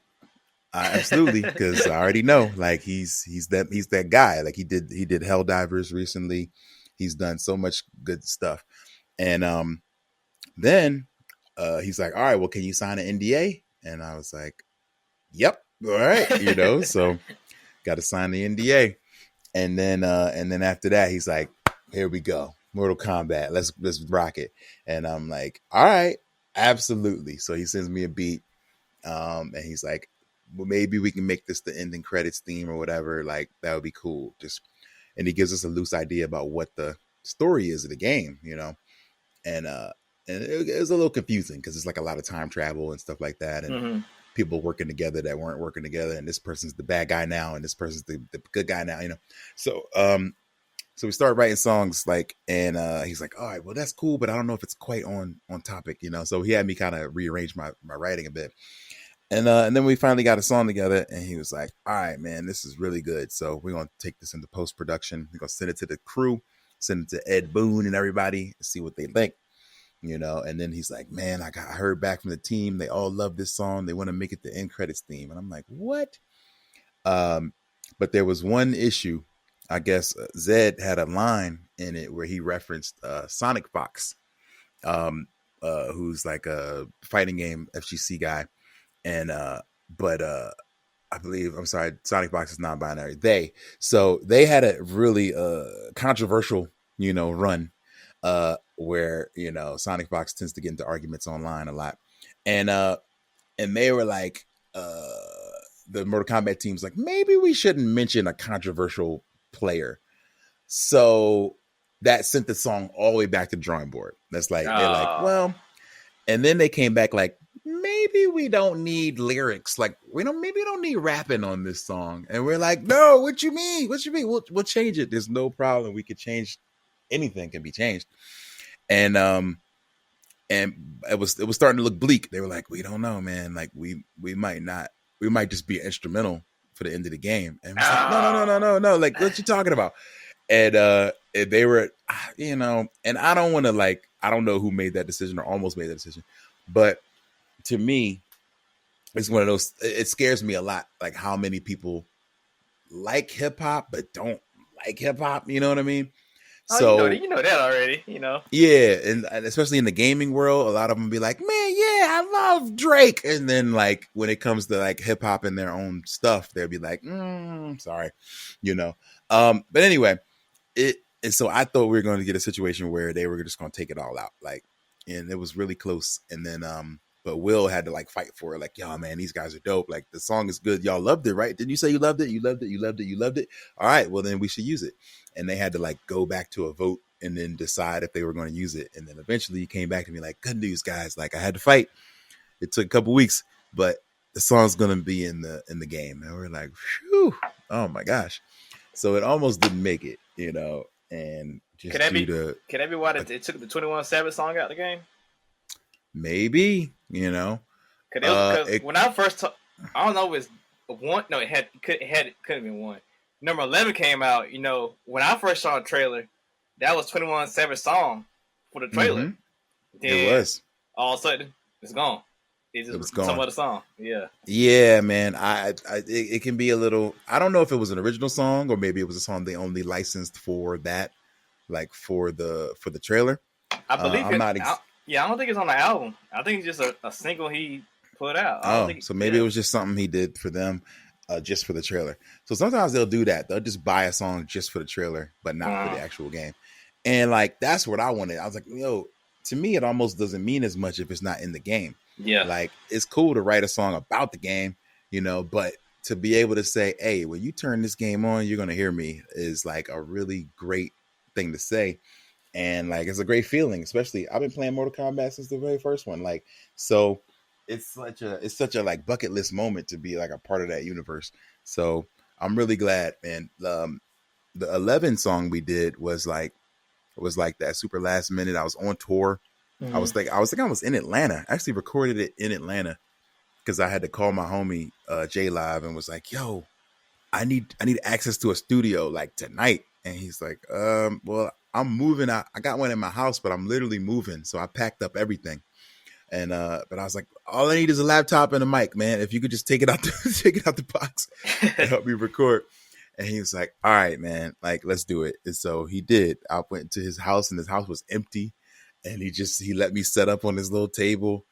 C: absolutely," because I already know, like he's that guy. Like he did Helldivers recently. He's done so much good stuff, and then he's like, "All right, well, can you sign an NDA?" And I was like, "Yep, all right," So got to sign the NDA, and then after that, he's like, "Here we go, Mortal Kombat. Let's rock it." And I'm like, "All right, absolutely." So he sends me a beat, and he's like, "Well, maybe we can make this the ending credits theme or whatever. Like that would be cool." And he gives us a loose idea about what the story is of the game. And it was a little confusing because it's like a lot of time travel and stuff like that, and
B: hmm
C: people working together that weren't working together, and this person's the bad guy now, and this person's the good guy now. So we started writing songs, like, and he's like, "All right, well, that's cool, but I don't know if it's quite on topic." So he had me kind of rearrange my writing a bit, and then we finally got a song together, and he was like, "All right, man, this is really good. So we're gonna take this into post production. We're gonna send it to the crew, send it to Ed Boon and everybody, see what they think." And then he's like, "Man, I heard back from the team. They all love this song. They want to make it the end credits theme." And I'm like, "What?" Um, but there was one issue. I guess Zed had a line in it where he referenced Sonic Fox, um, who's like a fighting game FGC guy, and but I believe, I'm sorry, Sonic Fox is non-binary. So they had a really controversial, run where Sonic Fox tends to get into arguments online a lot, and they were like, the Mortal Kombat team's like, maybe we shouldn't mention a controversial player. So that sent the song all the way back to the drawing board. That's like, they're like,
B: Oh,
C: well, and then they came back like, maybe we don't need lyrics. Like, maybe we don't need rapping on this song. And we're like, no, what you mean? What you mean? We'll change it. There's no problem. We could change, anything can be changed. And it was starting to look bleak. They were like, we don't know, man. Like we might not, we might just be instrumental for the end of the game. And it's like, no, no, no, no, no, no. Like, what you talking about? And they were, and I don't want to, like, I don't know who made that decision or almost made that decision, but to me, it's one of those, it scares me a lot, like how many people like hip hop but don't like hip hop. You know what I mean?
B: oh,
C: So
B: you know that already.
C: yeah, and especially in the gaming world, a lot of them be like, "Man, yeah, I love Drake," and then like when it comes to like hip hop and their own stuff, they'll be like, "Sorry," you know. But anyway, and so I thought we were going to get a situation where they were just going to take it all out, like, and it was really close. And then, but Will had to like fight for it, like, "Yo, man, these guys are dope. Like, the song is good. Y'all loved it, right? Didn't you say you loved it? You loved it. You loved it. You loved it. All right, well then we should use it." And they had to like go back to a vote and then decide if they were going to use it. And then eventually he came back to me like, "Good news, guys. Like, I had to fight. It took a couple weeks, but the song's going to be in the game." And we're like, "Phew, oh my gosh." So it almost didn't make it, and
B: Could
C: just
B: that
C: due
B: be?
C: to
B: Could that be why it took the 21 Savage song out of the game?
C: maybe,
B: Because
C: it,
B: when I first, I don't know if it's one. No, couldn't have been one. Number 11 came out. You know, when I first saw the trailer, that was 21 Savage song for the trailer.
C: Mm-hmm. It
B: Then
C: was.
B: all of a sudden, it's gone. It's
C: It was
B: just some
C: gone.
B: other song. Yeah.
C: Yeah, man. It can be a little. I don't know if it was an original song or maybe it was a song they only licensed for that, like for the trailer.
B: I believe
C: I'm
B: it.
C: not.
B: I don't think it's on the album. I think it's just a single he put out. I don't think,
C: So maybe it was just something he did for them, just for the trailer. So sometimes they'll do that. They'll just buy a song just for the trailer, but not for the actual game. And like that's what I wanted. I was like, to me, it almost doesn't mean as much if it's not in the game.
B: Yeah.
C: Like it's cool to write a song about the game, but to be able to say, hey, when you turn this game on, you're gonna hear me is like a really great thing to say. And like it's a great feeling, especially I've been playing Mortal Kombat since the very first one. Like, so it's such a like bucket list moment to be like a part of that universe. So I'm really glad, man. The 11 song we did was like that super last minute. I was on tour.
B: Mm-hmm.
C: I was in Atlanta. I actually recorded it in Atlanta because I had to call my homie J Live and was like, yo, I need access to a studio like tonight. And he's like, well, I'm moving. I got one in my house, but I'm literally moving. So I packed up everything. And but I was like, all I need is a laptop and a mic, man. If you could just take it out the box and help me record. And he was like, all right, man, like let's do it. And so he did. I went to his house and his house was empty. And he let me set up on his little table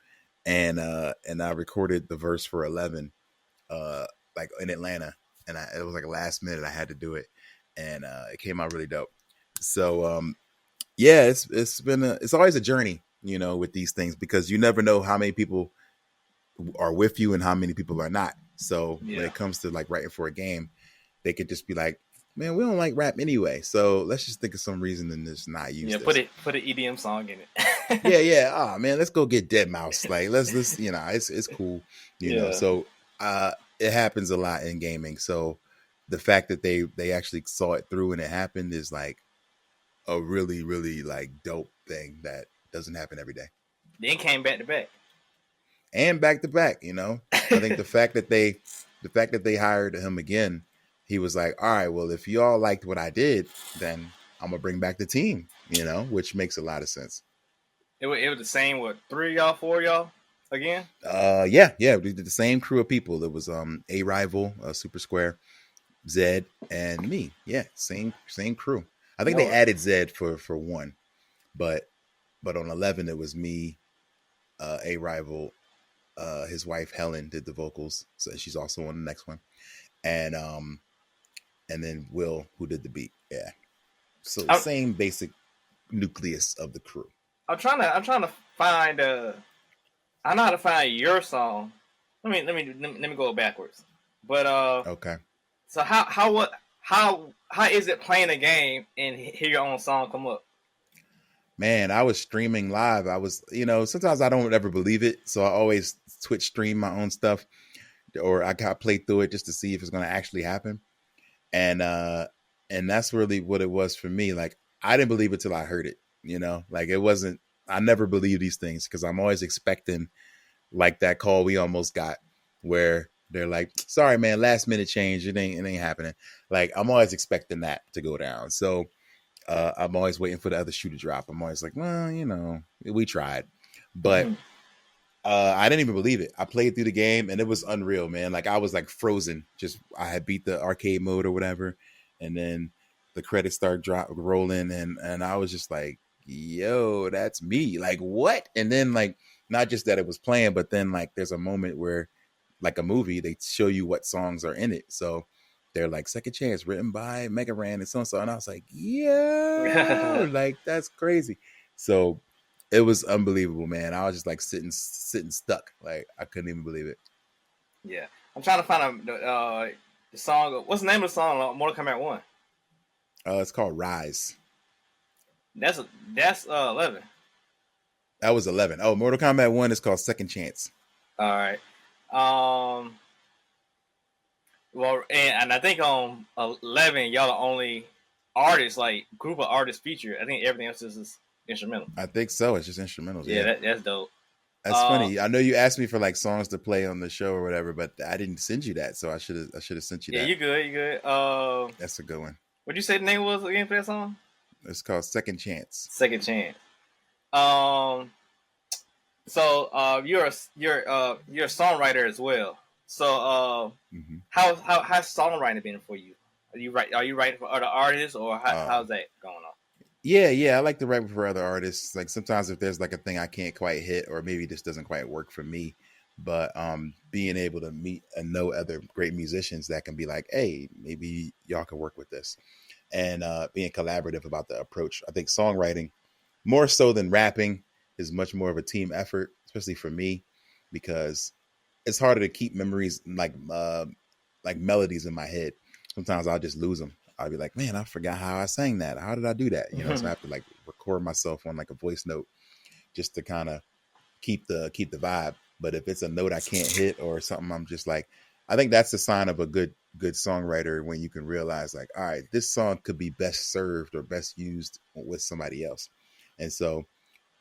C: and I recorded the verse for 11 like in Atlanta. And it was like a last minute I had to do it. And it came out really dope. So yeah, it's always a journey, with these things because you never know how many people are with you and how many people are not. So when it comes to like writing for a game, they could just be like, man, we don't like rap anyway, so let's just think of some reason and just not use this.
B: Put an EDM song in it.
C: yeah. Oh man, let's go get Dead Mouse. Like let's it's cool, know. So it happens a lot in gaming. So the fact that they actually saw it through and it happened is like a really, really like dope thing that doesn't happen every day.
B: Then came back to back.
C: And back to back, I think the fact that they hired him again, he was like, all right, well, if y'all liked what I did, then I'm gonna bring back the team, which makes a lot of sense.
B: It was the same with 3 of y'all, 4 of y'all again?
C: Yeah. We did the same crew of people. There was A Rival, Super Square, Zed, and me. Yeah, same crew. I think they added Zed for one, but on 11 it was me, A Rival, his wife Helen did the vocals, so she's also on the next one, and then Will, who did the beat. Yeah, so the same basic nucleus of the crew. I'm trying
B: to find. I know how to find your song. Let me go backwards. But
C: okay.
B: So how is it playing a game and hear your own song come up?
C: Man, I was streaming live. I was, sometimes I don't ever believe it. So I always Twitch stream my own stuff, or I got played through it just to see if it's going to actually happen. And that's really what it was for me. Like, I didn't believe it till I heard it, like it wasn't, I never believe these things because I'm always expecting like that call we almost got where they're like, sorry, man, last minute change. It ain't happening. Like, I'm always expecting that to go down. So, I'm always waiting for the other shoe to drop. I'm always like, well, we tried, but I didn't even believe it. I played through the game and it was unreal, man. Like I was like frozen. Just I had beat the arcade mode or whatever, and then the credits start rolling, and I was just like, yo, that's me. Like what? And then like not just that it was playing, but then like there's a moment where, like a movie, they show you what songs are in it. So they're like Second Chance, written by Mega Ran and so and so. And I was like, yeah, like that's crazy. So it was unbelievable, man. I was just like sitting stuck. Like I couldn't even believe it.
B: Yeah. I'm trying to find the song. What's the name of the song? Mortal Kombat 1.
C: It's called Rise.
B: That's 11.
C: That was 11. Oh, Mortal Kombat 1 is called Second Chance.
B: All right. Well, and I think on 11, y'all the only artists, like group of artists featured. I think everything else is instrumental.
C: I think so. It's just instrumentals.
B: Yeah, that's dope.
C: That's funny. I know you asked me for like songs to play on the show or whatever, but I didn't send you that, so I should have sent you
B: Yeah,
C: that.
B: you good, you good.
C: That's a good one.
B: What'd you say the name was again for that song?
C: It's called Second Chance.
B: Second Chance. So you're a songwriter as well. So
C: Mm-hmm.
B: how's songwriting been for you? Are you writing for other artists, or how's that going on?
C: Yeah, I like to write for other artists. Like sometimes if there's like a thing I can't quite hit, or maybe this doesn't quite work for me, but being able to meet and know other great musicians that can be like, hey, maybe y'all can work with this, and being collaborative about the approach. I think songwriting, more so than rapping, is much more of a team effort, especially for me, because it's harder to keep memories like melodies in my head. Sometimes I'll just lose them. I'll be like, man, I forgot how I sang that. How did I do that? So I have to like record myself on like a voice note just to kind of keep the vibe. But if it's a note I can't hit or something, I'm just like, I think that's a sign of a good songwriter, when you can realize like, all right, this song could be best served or best used with somebody else. And so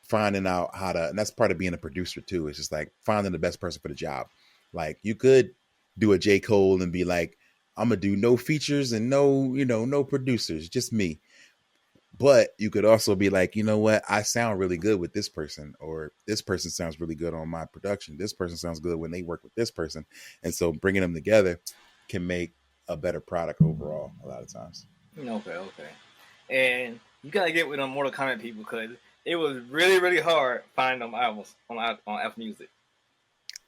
C: finding out how to, and that's part of being a producer too. It's just like finding the best person for the job. Like you could do a J. Cole and be like, I'm gonna do no features and no producers, just me. But you could also be like, you know what, I sound really good with this person, or this person sounds really good on my production. This person sounds good when they work with this person. And so bringing them together can make a better product overall a lot of times.
B: Okay. And you gotta get with them Mortal Kombat people, because it was really, really hard finding them albums on Apple Music.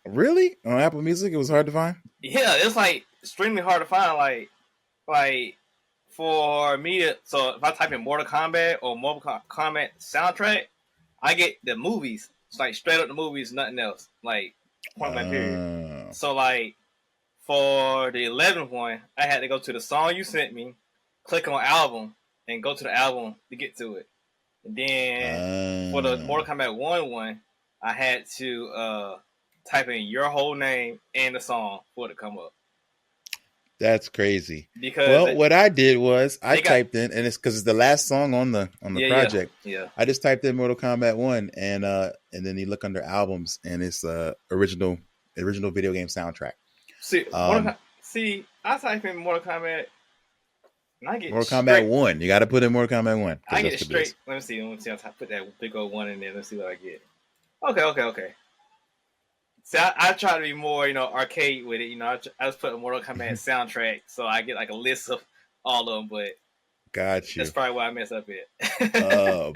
C: Really? On Apple Music, it was hard to find?
B: Yeah, it's like extremely hard to find. Like for me to, so if I type in Mortal Kombat or Mortal Kombat soundtrack, I get the movies. It's like straight up the movies, nothing else. Like point blank period. So like for the 11th one, I had to go to the song you sent me, click on album, and go to the album to get to it. And then for the Mortal Kombat 1, I had to type in your whole name and the song for it to come up.
C: That's crazy.
B: Because
C: what I did was I typed in, and it's because it's the last song on the project.
B: Yeah.
C: I just typed in Mortal Kombat 1, and then you look under albums, and it's original video game soundtrack.
B: See, I type in Mortal Kombat, and I get
C: Mortal Kombat 1. You got to put in Mortal Kombat 1.
B: I get straight. Let me see. I'll put that big old 1 in there. Let's see what I get. Okay. See, I try to be more, arcade with it. I just put a Mortal Kombat soundtrack, so I get like a list of all of them. But
C: got you.
B: That's probably why I mess up it.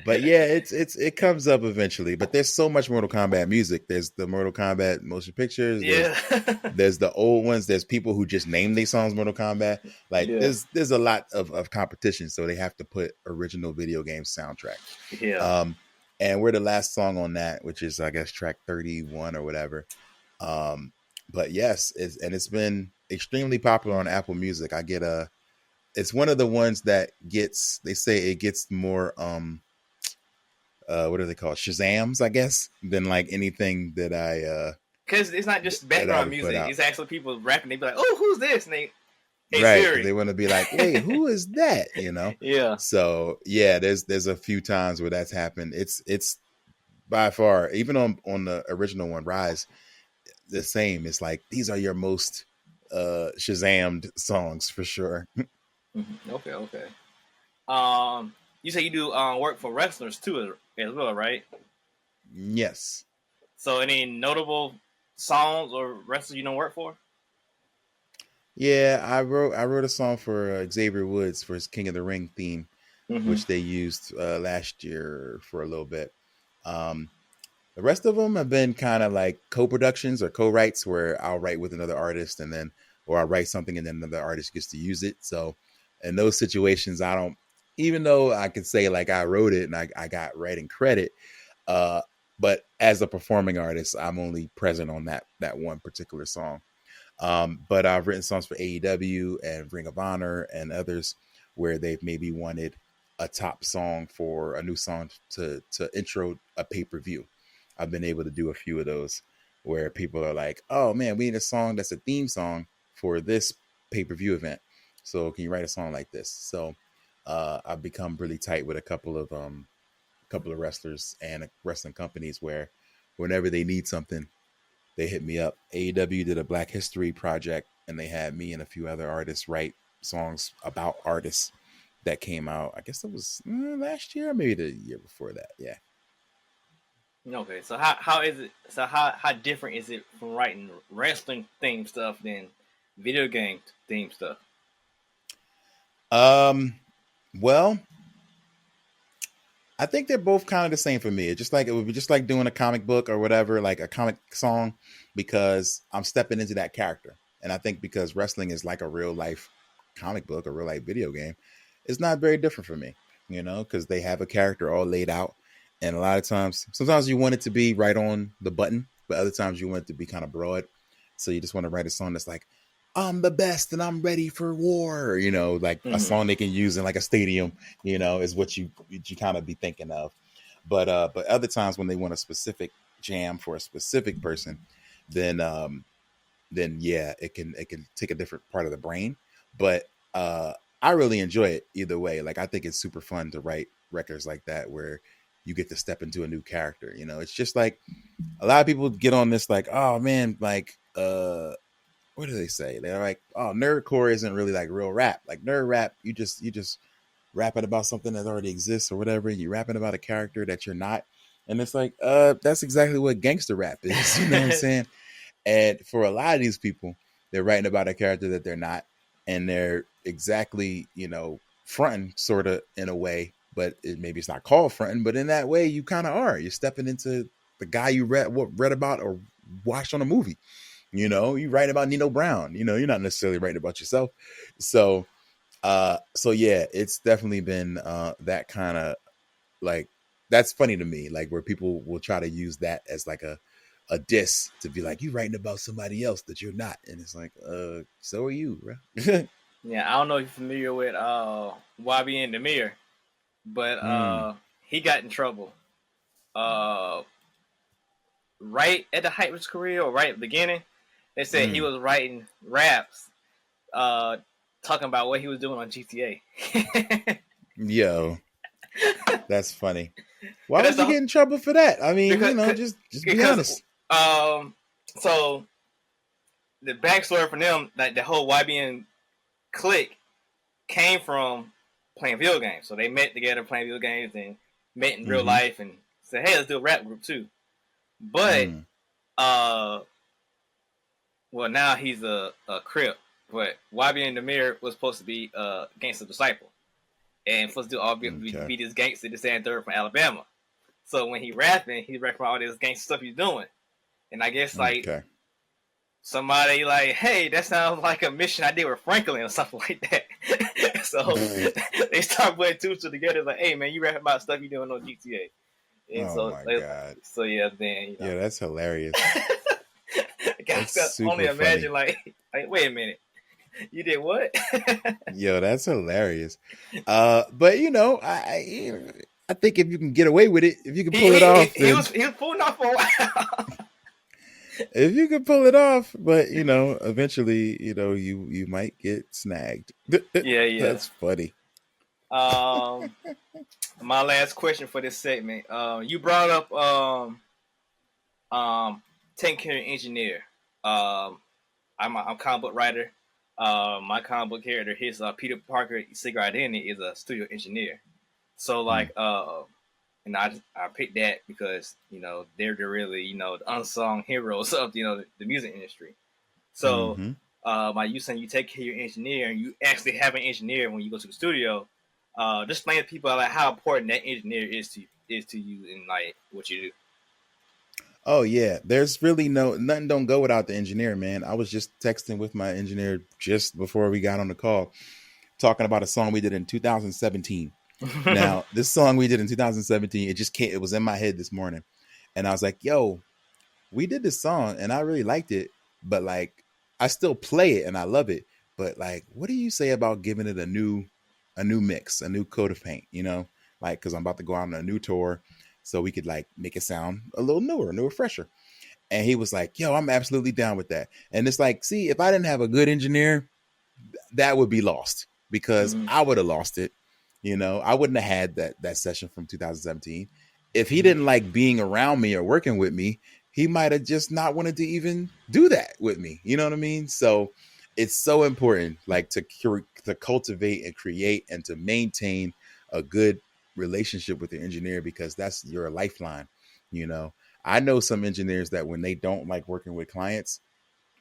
C: But yeah, it comes up eventually. But there's so much Mortal Kombat music. There's the Mortal Kombat motion pictures. There's the old ones. There's people who just name their songs Mortal Kombat. Like there's a lot of competition, so they have to put original video game soundtrack.
B: Yeah.
C: And we're the last song on that, which is, I guess, track 31 or whatever. But yes, it's been extremely popular on Apple Music. I get it's one of the ones that they say it gets more, what are they called? Shazams, I guess, than like anything that
B: because it's not just background music. It's actually people rapping. They be like, oh, who's this? And Hey,
C: right.
B: Siri.
C: They want to be like, wait, who is that?
B: Yeah.
C: So yeah, there's a few times where that's happened. It's by far, even on the original one, Rise, the same. It's like, these are your most Shazammed songs for sure.
B: Okay. You say you do work for wrestlers too as well, right?
C: Yes.
B: So any notable songs or wrestlers you don't work for?
C: Yeah, I wrote a song for Xavier Woods for his King of the Ring theme, which they used last year for a little bit. The rest of them have been kind of like co-productions or co-writes, where I'll write with another artist or I'll write something and then another artist gets to use it. So in those situations, I don't, even though I could say like I wrote it and I got writing credit, but as a performing artist, I'm only present on that one particular song. But I've written songs for AEW and Ring of Honor and others where they've maybe wanted a top song for a new song to intro a pay-per-view. I've been able to do a few of those where people are like, oh man, we need a song that's a theme song for this pay-per-view event. So can you write a song like this? So I've become really tight with a couple of wrestlers and wrestling companies where whenever they need something, they hit me up. AEW did a Black History project, and they had me and a few other artists write songs about artists that came out. I guess it was last year, or maybe the year before that. Yeah.
B: Okay, so how is it? So how different is it from writing wrestling theme stuff than video game theme stuff?
C: Well, I think they're both kind of the same for me. It's just like it would be just like doing a comic book or whatever, like a comic song, because I'm stepping into that character. And I think because wrestling is like a real life comic book, a real life video game, it's not very different for me, because they have a character all laid out. And a lot of times, sometimes you want it to be right on the button, but other times you want it to be kind of broad. So you just want to write a song that's like, I'm the best and I'm ready for war, like a song they can use in like a stadium, is what you kind of be thinking of. But other times when they want a specific jam for a specific person, then yeah, it can take a different part of the brain. But I really enjoy it either way. Like I think it's super fun to write records like that where you get to step into a new character. It's just like a lot of people get on this like, oh man, like what do they say? They're like, oh, nerdcore isn't really like real rap. Like nerd rap, you just rapping about something that already exists or whatever. You rapping about a character that you're not. And it's like, that's exactly what gangster rap is. You know what I'm saying? And for a lot of these people, they're writing about a character that they're not. And they're exactly, fronting sort of in a way, but maybe it's not called fronting, but in that way you kind of are. You're stepping into the guy you read about or watched on a movie. You write about Nino Brown, you're not necessarily writing about yourself. So yeah, it's definitely been that kind of like, that's funny to me, like where people will try to use that as like a diss to be like, you writing about somebody else that you're not. And it's like, so are you, bro.
B: Yeah, I don't know if you're familiar with YB and Demir, but he got in trouble right at the height of his career or right at the beginning. They said he was writing raps talking about what he was doing on GTA.
C: Yo, that's funny. Why would you get in trouble for that? I mean, just be honest.
B: So the backstory for them, like the whole YBN clique, came from playing video games. So they met together playing video games and met in real life and said, "Hey, let's do a rap group too." But well, now he's a Crip. But YBN Demir was supposed to be a gangster disciple and supposed to do all be this gangster, this and third from Alabama. So when he rapping about all this gangster stuff he's doing. And I guess like somebody like, hey, that sounds like a mission I did with Franklin or something like that. So they start putting two together like, hey man, you rapping about stuff you doing on GTA. And
C: God.
B: So yeah, then
C: yeah, that's hilarious.
B: I can only imagine like, wait a minute. You did what?
C: Yo, that's hilarious. But I think if you can get away with it, if you can pull it off,
B: he was pulling off for a while.
C: If you can pull it off, but eventually, you might get snagged.
B: Yeah.
C: That's funny.
B: My last question for this segment. You brought up taking care of engineer. I'm a comic book writer. My comic book character, his Peter Parker Secret Identity, is a studio engineer. So like, and I picked that because they're really the unsung heroes of the music industry. So by you saying you take care of your engineer and you actually have an engineer when you go to the studio, just explain to people like how important that engineer is to you and like what you do.
C: Oh yeah, there's really nothing don't go without the engineer, man. I was just texting with my engineer just before we got on the call, talking about a song we did in 2017. Now, this song we did in 2017, it was in my head this morning. And I was like, yo, we did this song and I really liked it, but like I still play it and I love it. But like, what do you say about giving it a new mix, a new coat of paint, like, cause I'm about to go out on a new tour. So we could like make it sound a little newer, fresher. And he was like, yo, I'm absolutely down with that. And it's like, see, if I didn't have a good engineer, that would be lost because I would have lost it. I wouldn't have had that session from 2017. if he didn't like being around me or working with me, he might have just not wanted to even do that with me. You know what I mean? So it's so important, like to cultivate and create and to maintain a good relationship with the engineer, because that's your lifeline. You know, I know some engineers that when they don't like working with clients,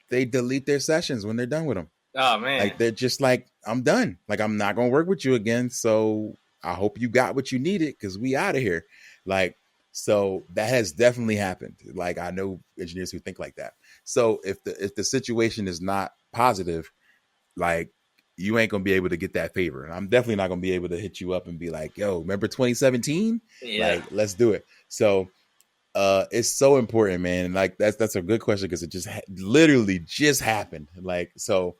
C: they delete their sessions when they're done with them.
B: Oh man.
C: Like they're just like, I'm done. Like I'm not gonna work with you again. So I hope you got what you needed because we out of here. Like, so that has definitely happened. Like I know engineers who think like that. So if the situation is not positive, like you ain't gonna be able to get that favor. And I'm definitely not gonna be able to hit you up and be like, yo, remember 2017?
B: Yeah.
C: Like, let's do it. So it's so important, man. And like that's a good question because it just literally just happened. Like, so,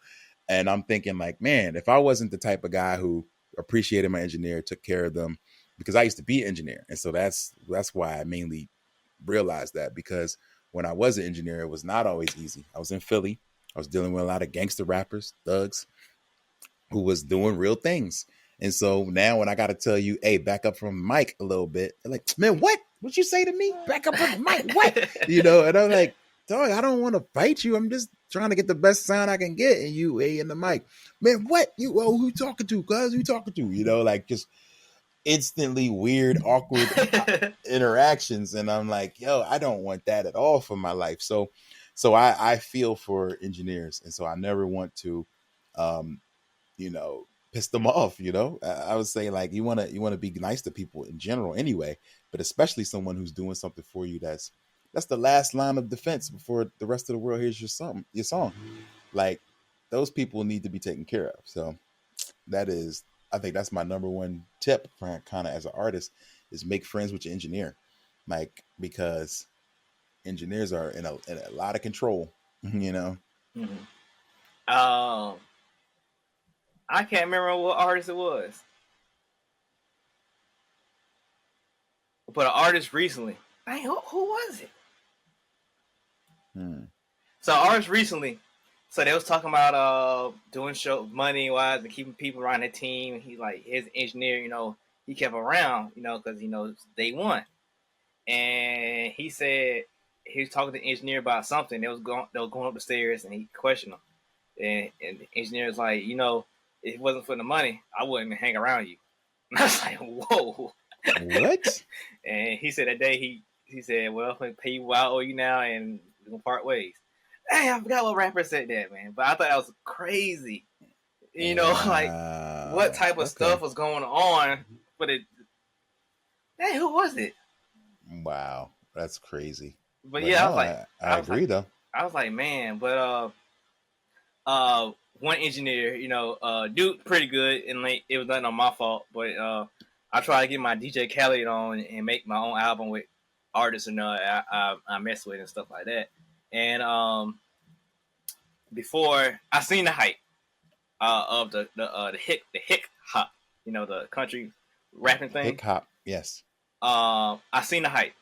C: and I'm thinking like, man, if I wasn't the type of guy who appreciated my engineer, took care of them, because I used to be an engineer, and so that's why I mainly realized that, because when I was an engineer, it was not always easy. I was in Philly. I was dealing with a lot of gangster rappers, thugs, who was doing real things. And so now when I got to tell you, hey, back up from the mic a little bit, they're like, man, what? What you say to me? Back up from the mic, what? You know, and I'm like, dog, I don't want to fight you. I'm just trying to get the best sound I can get. And you, hey, in the mic, man, what? Who you talking to? Cuz, who you talking to? You know, like just instantly weird, awkward interactions. And I'm like, yo, I don't want that at all for my life. So I feel for engineers. And so I never want to, you know, piss them off. You know, I would say like you want to be nice to people in general anyway, but especially someone who's doing something for you that's the last line of defense before the rest of the world hears your song. Like those people need to be taken care of. So I think that's my number one tip for kind of as an artist, is make friends with your engineer. Like, because engineers are in a lot of control, you know?
B: Mm-hmm. I can't remember what artist it was, but an artist recently. Who was it? So artist recently, so they was talking about doing show money wise and keeping people around the team. And he's like his engineer, you know, he kept around, you know, because day one, and he said he was talking to the engineer about something. They was going up the stairs, and he questioned him, and the engineer was like, you know, if it wasn't for the money, I wouldn't hang around you. And I was like, whoa.
C: What?
B: And he said that day he said, well, I'm gonna pay you what I owe you now, and we're gonna part ways. Hey, I forgot what rapper said that, man. But I thought that was crazy. You know, like what type of stuff was going on? But hey, who was it?
C: Wow, that's crazy.
B: But yeah,
C: no, I agree though.
B: I was like, man, but one engineer, you know, dude, pretty good, and like it was nothing on my fault. But I try to get my DJ Khaled on and make my own album with artists and I mess with and stuff like that. And before I seen the hype of the hick hop, you know, the country rapping thing.
C: Hick hop, yes.
B: I seen the hype.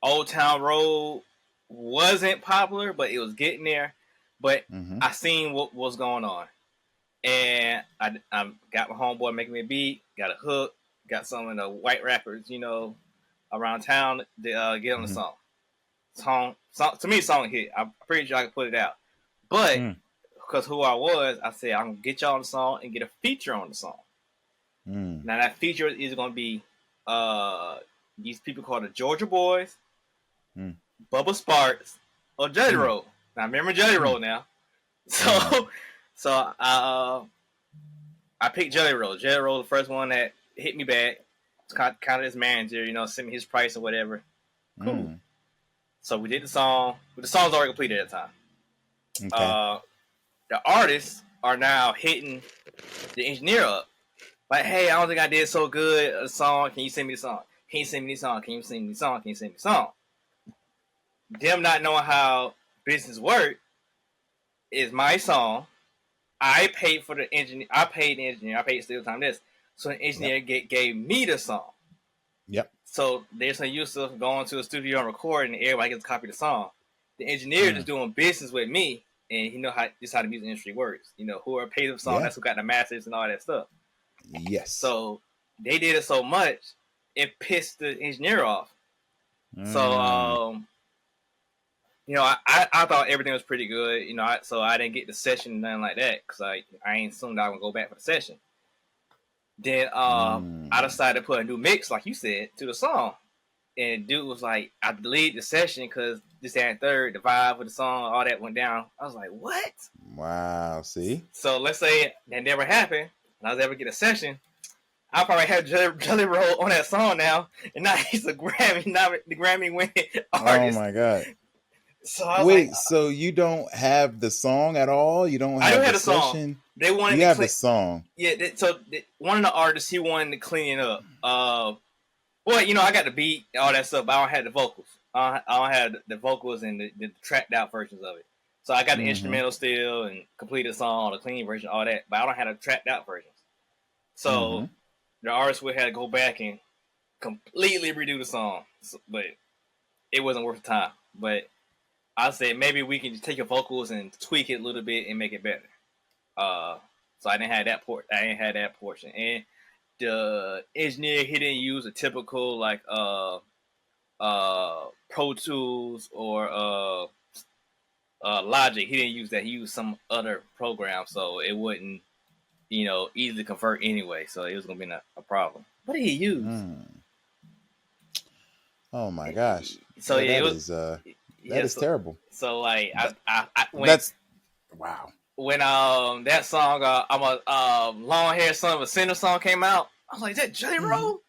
B: Old Town Road wasn't popular, but it was getting there. But I seen what was going on, and I got my homeboy making me a beat, got a hook, got some of the white rappers, you know, around town to get on the song. Song to me, song hit. I'm pretty sure I can put it out, but because who I was, I said I'm gonna get y'all on the song and get a feature on the song. Now that feature is gonna be these people called the Georgia Boys, Bubba Sparks, or Jelly Roll. Now remember Jelly Roll now. So I picked Jelly Roll. Jelly Roll, the first one that hit me back. It's kind of his manager, you know, sent me his price or whatever. Cool. So we did the song. But the song's already completed at the time. Okay. The artists are now hitting the engineer up. Like, hey, I don't think I did so good a song. Can you send me the song? Can you send me the song? Can you send me the song? Can you send me the song? Them not knowing how business work is my song. I paid for the engineer. I paid the engineer. I paid Steel Time this. So the engineer gave me the song.
C: Yep.
B: So there's no use of going to a studio and recording and everybody gets a copy of the song. The engineer is doing business with me, and he know how the music industry works. You know, whoever pays the song, that's who got the masters and all that stuff.
C: Yes.
B: So they did it so much it pissed the engineer off. So,
C: Mm.
B: I thought everything was pretty good, so I didn't get the session nothing like that because I ain't assumed I would go back for the session. Then I decided to put a new mix, like you said, to the song. And dude was like, I deleted the session because this and third, the vibe of the song, all that went down. I was like, what?
C: Wow. See?
B: So let's say that never happened, and I was ever get a session. I probably have Jelly Roll on that song now, and now he's a the Grammy winning artist.
C: Oh my God.
B: So I was
C: Wait,
B: like,
C: so you don't have the song at all? You don't have
B: I do
C: the
B: have the
C: session?
B: song. They wanted
C: you have the song.
B: Yeah, one of the artists, he wanted to clean it up. Well, I got the beat, all that stuff, but I don't have the vocals. I don't have the vocals and the tracked out versions of it. So I got the instrumental still and completed the song, the clean version, all that, but I don't have the tracked out versions. So the artist would have to go back and completely redo the song, but it wasn't worth the time. But I said maybe we can just take your vocals and tweak it a little bit and make it better. So I didn't have that portion, and the engineer, he didn't use a typical like Pro Tools or Logic. He didn't use that. He used some other program, so it wouldn't easily convert anyway. So it was gonna be a problem. What did he use?
C: Oh my gosh!
B: So yeah,
C: that is terrible.
B: So like
C: that's wow.
B: When that song I'm a long haired son of a sinner song came out, I was like, is that Jelly Roll?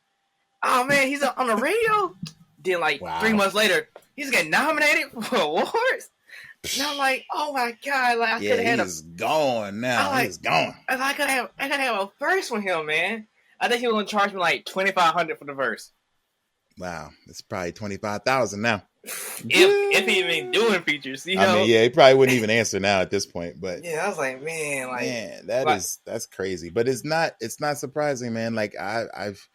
B: Oh man, he's on the radio. Then like 3 months later, he's getting nominated for awards. And I'm like, oh my God, like I could have had
C: he's gone now. He's gone.
B: I could have a verse with him, man. I think he was gonna charge me like $2,500 for the verse.
C: Wow, it's probably 25,000 now.
B: If he even doing features, I
C: mean, yeah, he probably wouldn't even answer now at this point. But
B: yeah, I was like, man,
C: that's crazy. But it's not surprising, man. Like I've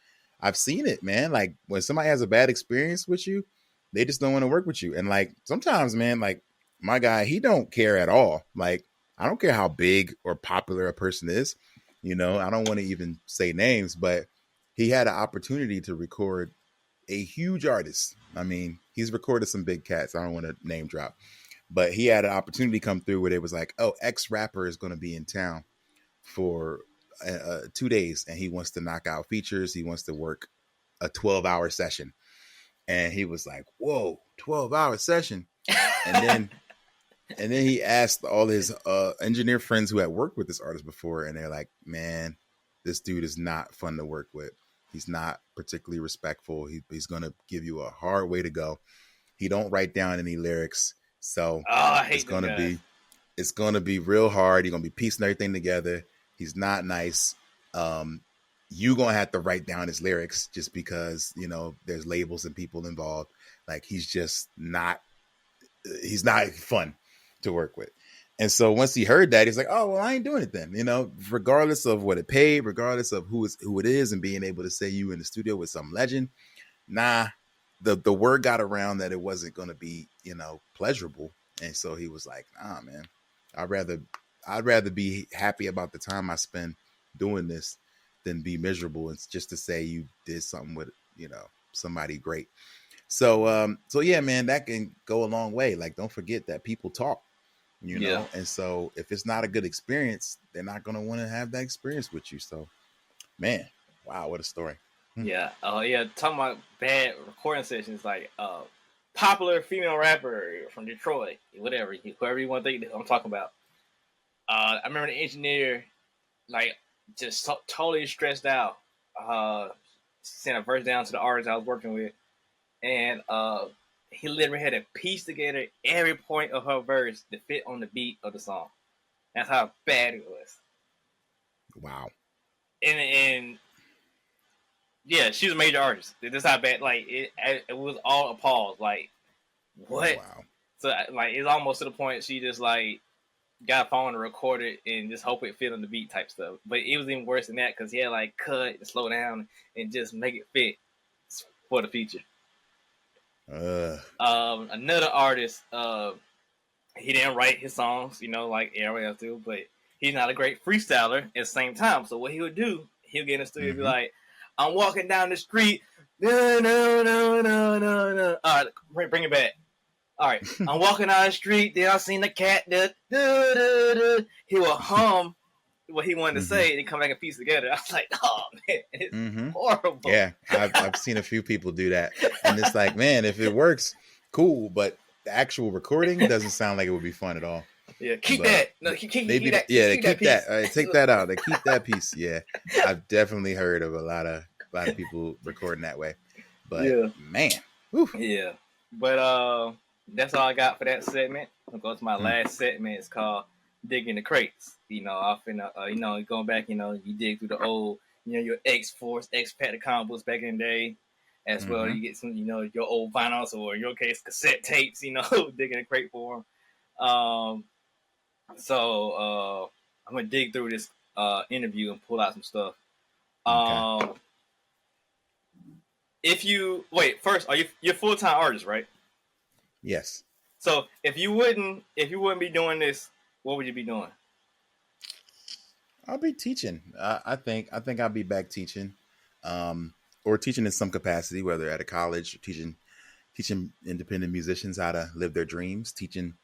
C: seen it, man. Like when somebody has a bad experience with you, they just don't want to work with you. And like sometimes, man, like my guy, he don't care at all. Like I don't care how big or popular a person is. I don't want to even say names, but he had an opportunity to record a huge artist. I mean, he's recorded some big cats. I don't want to name drop, but he had an opportunity come through where it was like, oh, X rapper is going to be in town for 2 days, and he wants to knock out features. He wants to work a 12-hour session, and he was like, "Whoa, 12-hour session!" And then he asked all his engineer friends who had worked with this artist before, and they're like, "Man, this dude is not fun to work with. He's not particularly respectful. He's going to give you a hard way to go. He don't write down any lyrics. So it's going to be real hard. You're going to be piecing everything together. He's not nice. You're going to have to write down his lyrics just because, there's labels and people involved. Like he's not fun to work with." And so once he heard that, he's like, "Oh, well, I ain't doing it then." Regardless of what it paid, regardless of who it is, and being able to say you in the studio with some legend, the word got around that it wasn't going to be, pleasurable. And so he was like, "Nah, man, I'd rather be happy about the time I spend doing this than be miserable. It's just to say you did something with, somebody great." So yeah, man, that can go a long way. Like, don't forget that people talk. And so if it's not a good experience, they're not going to want to have that experience with you. So, man, wow, what a story.
B: Yeah. Oh, yeah. Talking about bad recording sessions, like popular female rapper from Detroit, whoever you want to think I'm talking about. I remember the engineer, like, just totally stressed out. Sent a verse down to the artist I was working with, and he literally had to piece together every point of her verse to fit on the beat of the song. That's how bad it was.
C: Wow.
B: And yeah, she was a major artist. That's how bad. Like it was all a pause. Like what? Wow. So like it's almost to the point she just like got a phone and recorded and just hope it fit on the beat type stuff. But it was even worse than that because he had like cut and slow down and just make it fit for the feature. Another artist, he didn't write his songs, like everybody else do, but he's not a great freestyler at the same time. So what he would do, he'll get in the studio and be like, "I'm walking down the street, No, no, no, no, no, no. All right, bring it back. All right, I'm walking down the street. Then I seen the cat. He will hum what he wanted to say, and he come back and piece together. I was like, oh man, it's horrible.
C: Yeah, I've seen a few people do that, and it's like, man, if it works, cool. But the actual recording doesn't sound like it would be fun at all.
B: Yeah, keep that. No, keep that.
C: Yeah,
B: keep
C: that. All right, take that out. They keep that piece. Yeah, I've definitely heard of a lot of people recording that way. But
B: yeah,
C: man, whew.
B: Yeah. But that's all I got for that segment. I'll go to my last segment. It's called Digging the Crates. You know, often going back, you dig through the old, your X-Force, X-Pac comic books back in the day. As well, you get some, your old vinyls, or in your case, cassette tapes, digging a crate for them. So I'm gonna dig through this interview and pull out some stuff.
C: Okay.
B: If you wait, first, you're a full-time artist, right?
C: Yes.
B: So if you wouldn't be doing this, what would you be doing?
C: I'll be teaching. I think I'll be back teaching, or teaching in some capacity, whether at a college, or teaching independent musicians how to live their dreams, teaching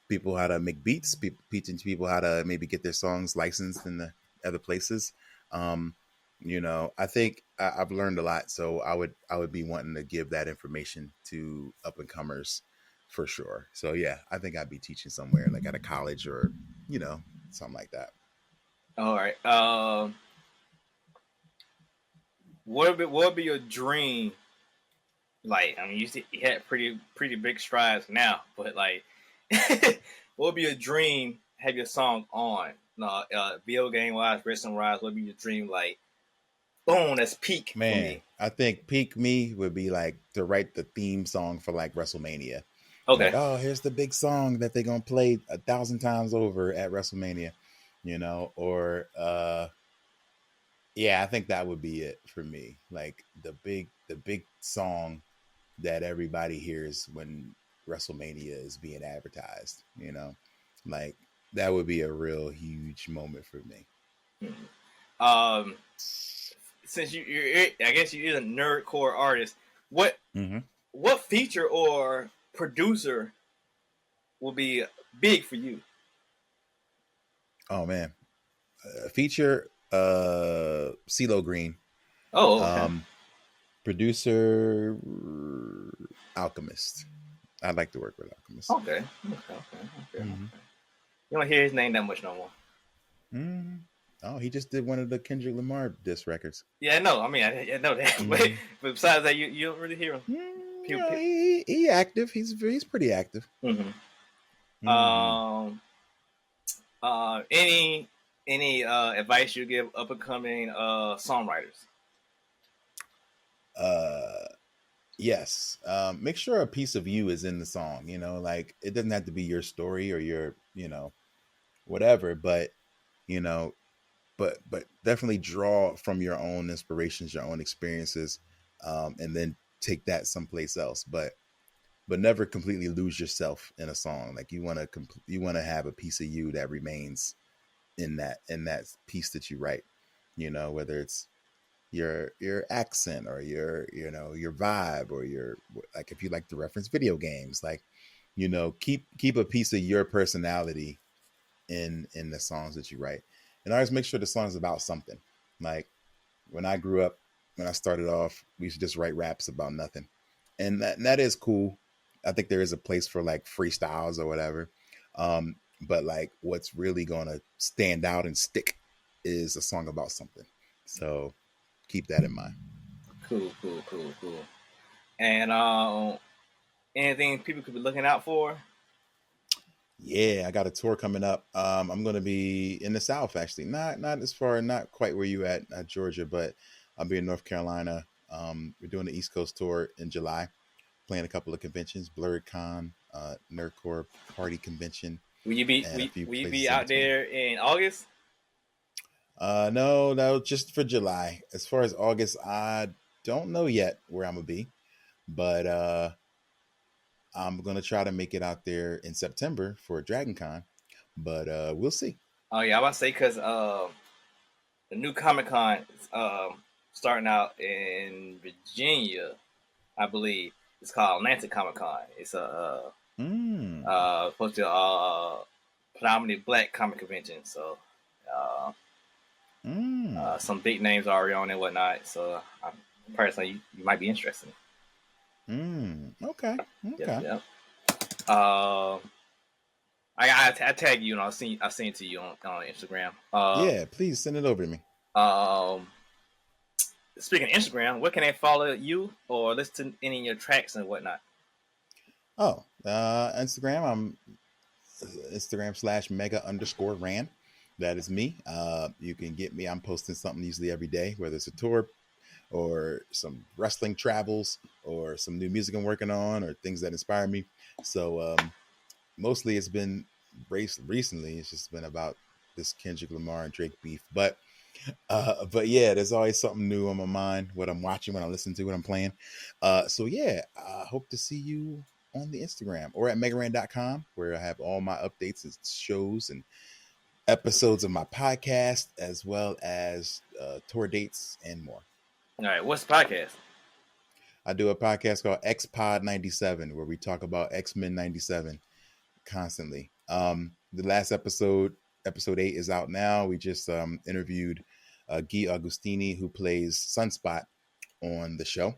C: people how to make beats, teaching people how to maybe get their songs licensed in the other places. I think I've learned a lot, so I would be wanting to give that information to up and comers for sure. So yeah, I think I'd be teaching somewhere like at a college or something like that.
B: All right. What would be your dream? Like, I mean, you had pretty big strides now, but like, what would be your dream? Have your song on? Video game wise, wrestling wise, what would be your dream? Like, boom, that's peak.
C: Man,
B: for me.
C: I think peak me would be like to write the theme song for like WrestleMania.
B: Okay.
C: Like, oh, here's the big song that they're gonna play 1,000 times over at WrestleMania, or yeah, I think that would be it for me. Like the big song that everybody hears when WrestleMania is being advertised, like that would be a real huge moment for me.
B: Since I guess you're a nerdcore artist, what feature or producer will be big for you?
C: Oh man, feature CeeLo Green.
B: Oh, okay.
C: Producer Alchemist. I'd like to work with Alchemist.
B: Okay. You don't hear his name that much no more.
C: Oh, he just did one of the Kendrick Lamar diss records.
B: Yeah, I know. I mean, I know that. But besides that, you don't really hear him.
C: He active. He's pretty active.
B: Any advice you give up and coming songwriters?
C: Yes. Make sure a piece of you is in the song. Like it doesn't have to be your story or your whatever, but but definitely draw from your own inspirations, your own experiences, and then take that someplace else. But never completely lose yourself in a song. Like you want to have a piece of you that remains in that piece that you write. Whether it's your accent or your vibe or your, like if you like to reference video games, like keep a piece of your personality in the songs that you write, and always make sure the song is about something. Like when I grew up, when I started off, we used to just write raps about nothing, and that is cool. I think there is a place for like freestyles or whatever, but like what's really gonna stand out and stick is a song about something. So keep that in mind.
B: Cool. And anything people could be looking out for?
C: Yeah, I got a tour coming up. I'm going to be in the South, actually. Not as far, not quite where you at Georgia, but I'll be in North Carolina. We're doing the East Coast tour in July, playing a couple of conventions, BlurredCon, Nerdcore Party Convention.
B: Will you be out there in August?
C: No, just for July. As far as August, I don't know yet where I'm gonna be, but I'm gonna try to make it out there in September for Dragon Con, but we'll see.
B: Oh yeah, I was about to say because the new Comic Con is starting out in Virginia, I believe. It's called Atlanta Comic Con. It's supposed to predominantly black comic convention. So some big names are already on and whatnot. So personally, you might be interested.
C: Okay.
B: Yep. I tag you and I'll send it to you on Instagram.
C: Yeah, please send it over to me.
B: Speaking of Instagram, where can they follow you or listen to any of your tracks and whatnot?
C: Oh, Instagram. I'm Instagram/mega_ran. That is me. You can get me. I'm posting something usually every day, whether it's a tour or some wrestling travels or some new music I'm working on or things that inspire me. So mostly it's been recently. It's just been about this Kendrick Lamar and Drake beef. But yeah, there's always something new on my mind, what I'm watching, what I'm listening to, what I'm playing. So yeah, I hope to see you on the Instagram or at megaran.com, where I have all my updates and shows and episodes of my podcast, as well as tour dates and more.
B: All right, what's the podcast?
C: I do a podcast called X-Pod 97, where we talk about X-Men 97 constantly. The last episode 8, is out now. We just interviewed Guy Agustini, who plays Sunspot on the show.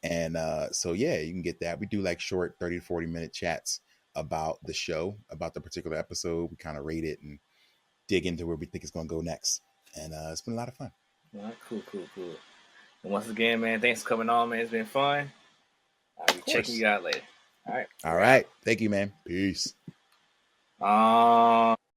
C: And so, yeah, you can get that. We do like short 30 to 40 minute chats about the show, about the particular episode. We kind of rate it and dig into where we think it's going to go next. And it's been a lot of fun.
B: All right, cool. And once again, man, thanks for coming on, man. It's been fun. I'll be checking you out later. All right.
C: All right. Thank you, man. Peace.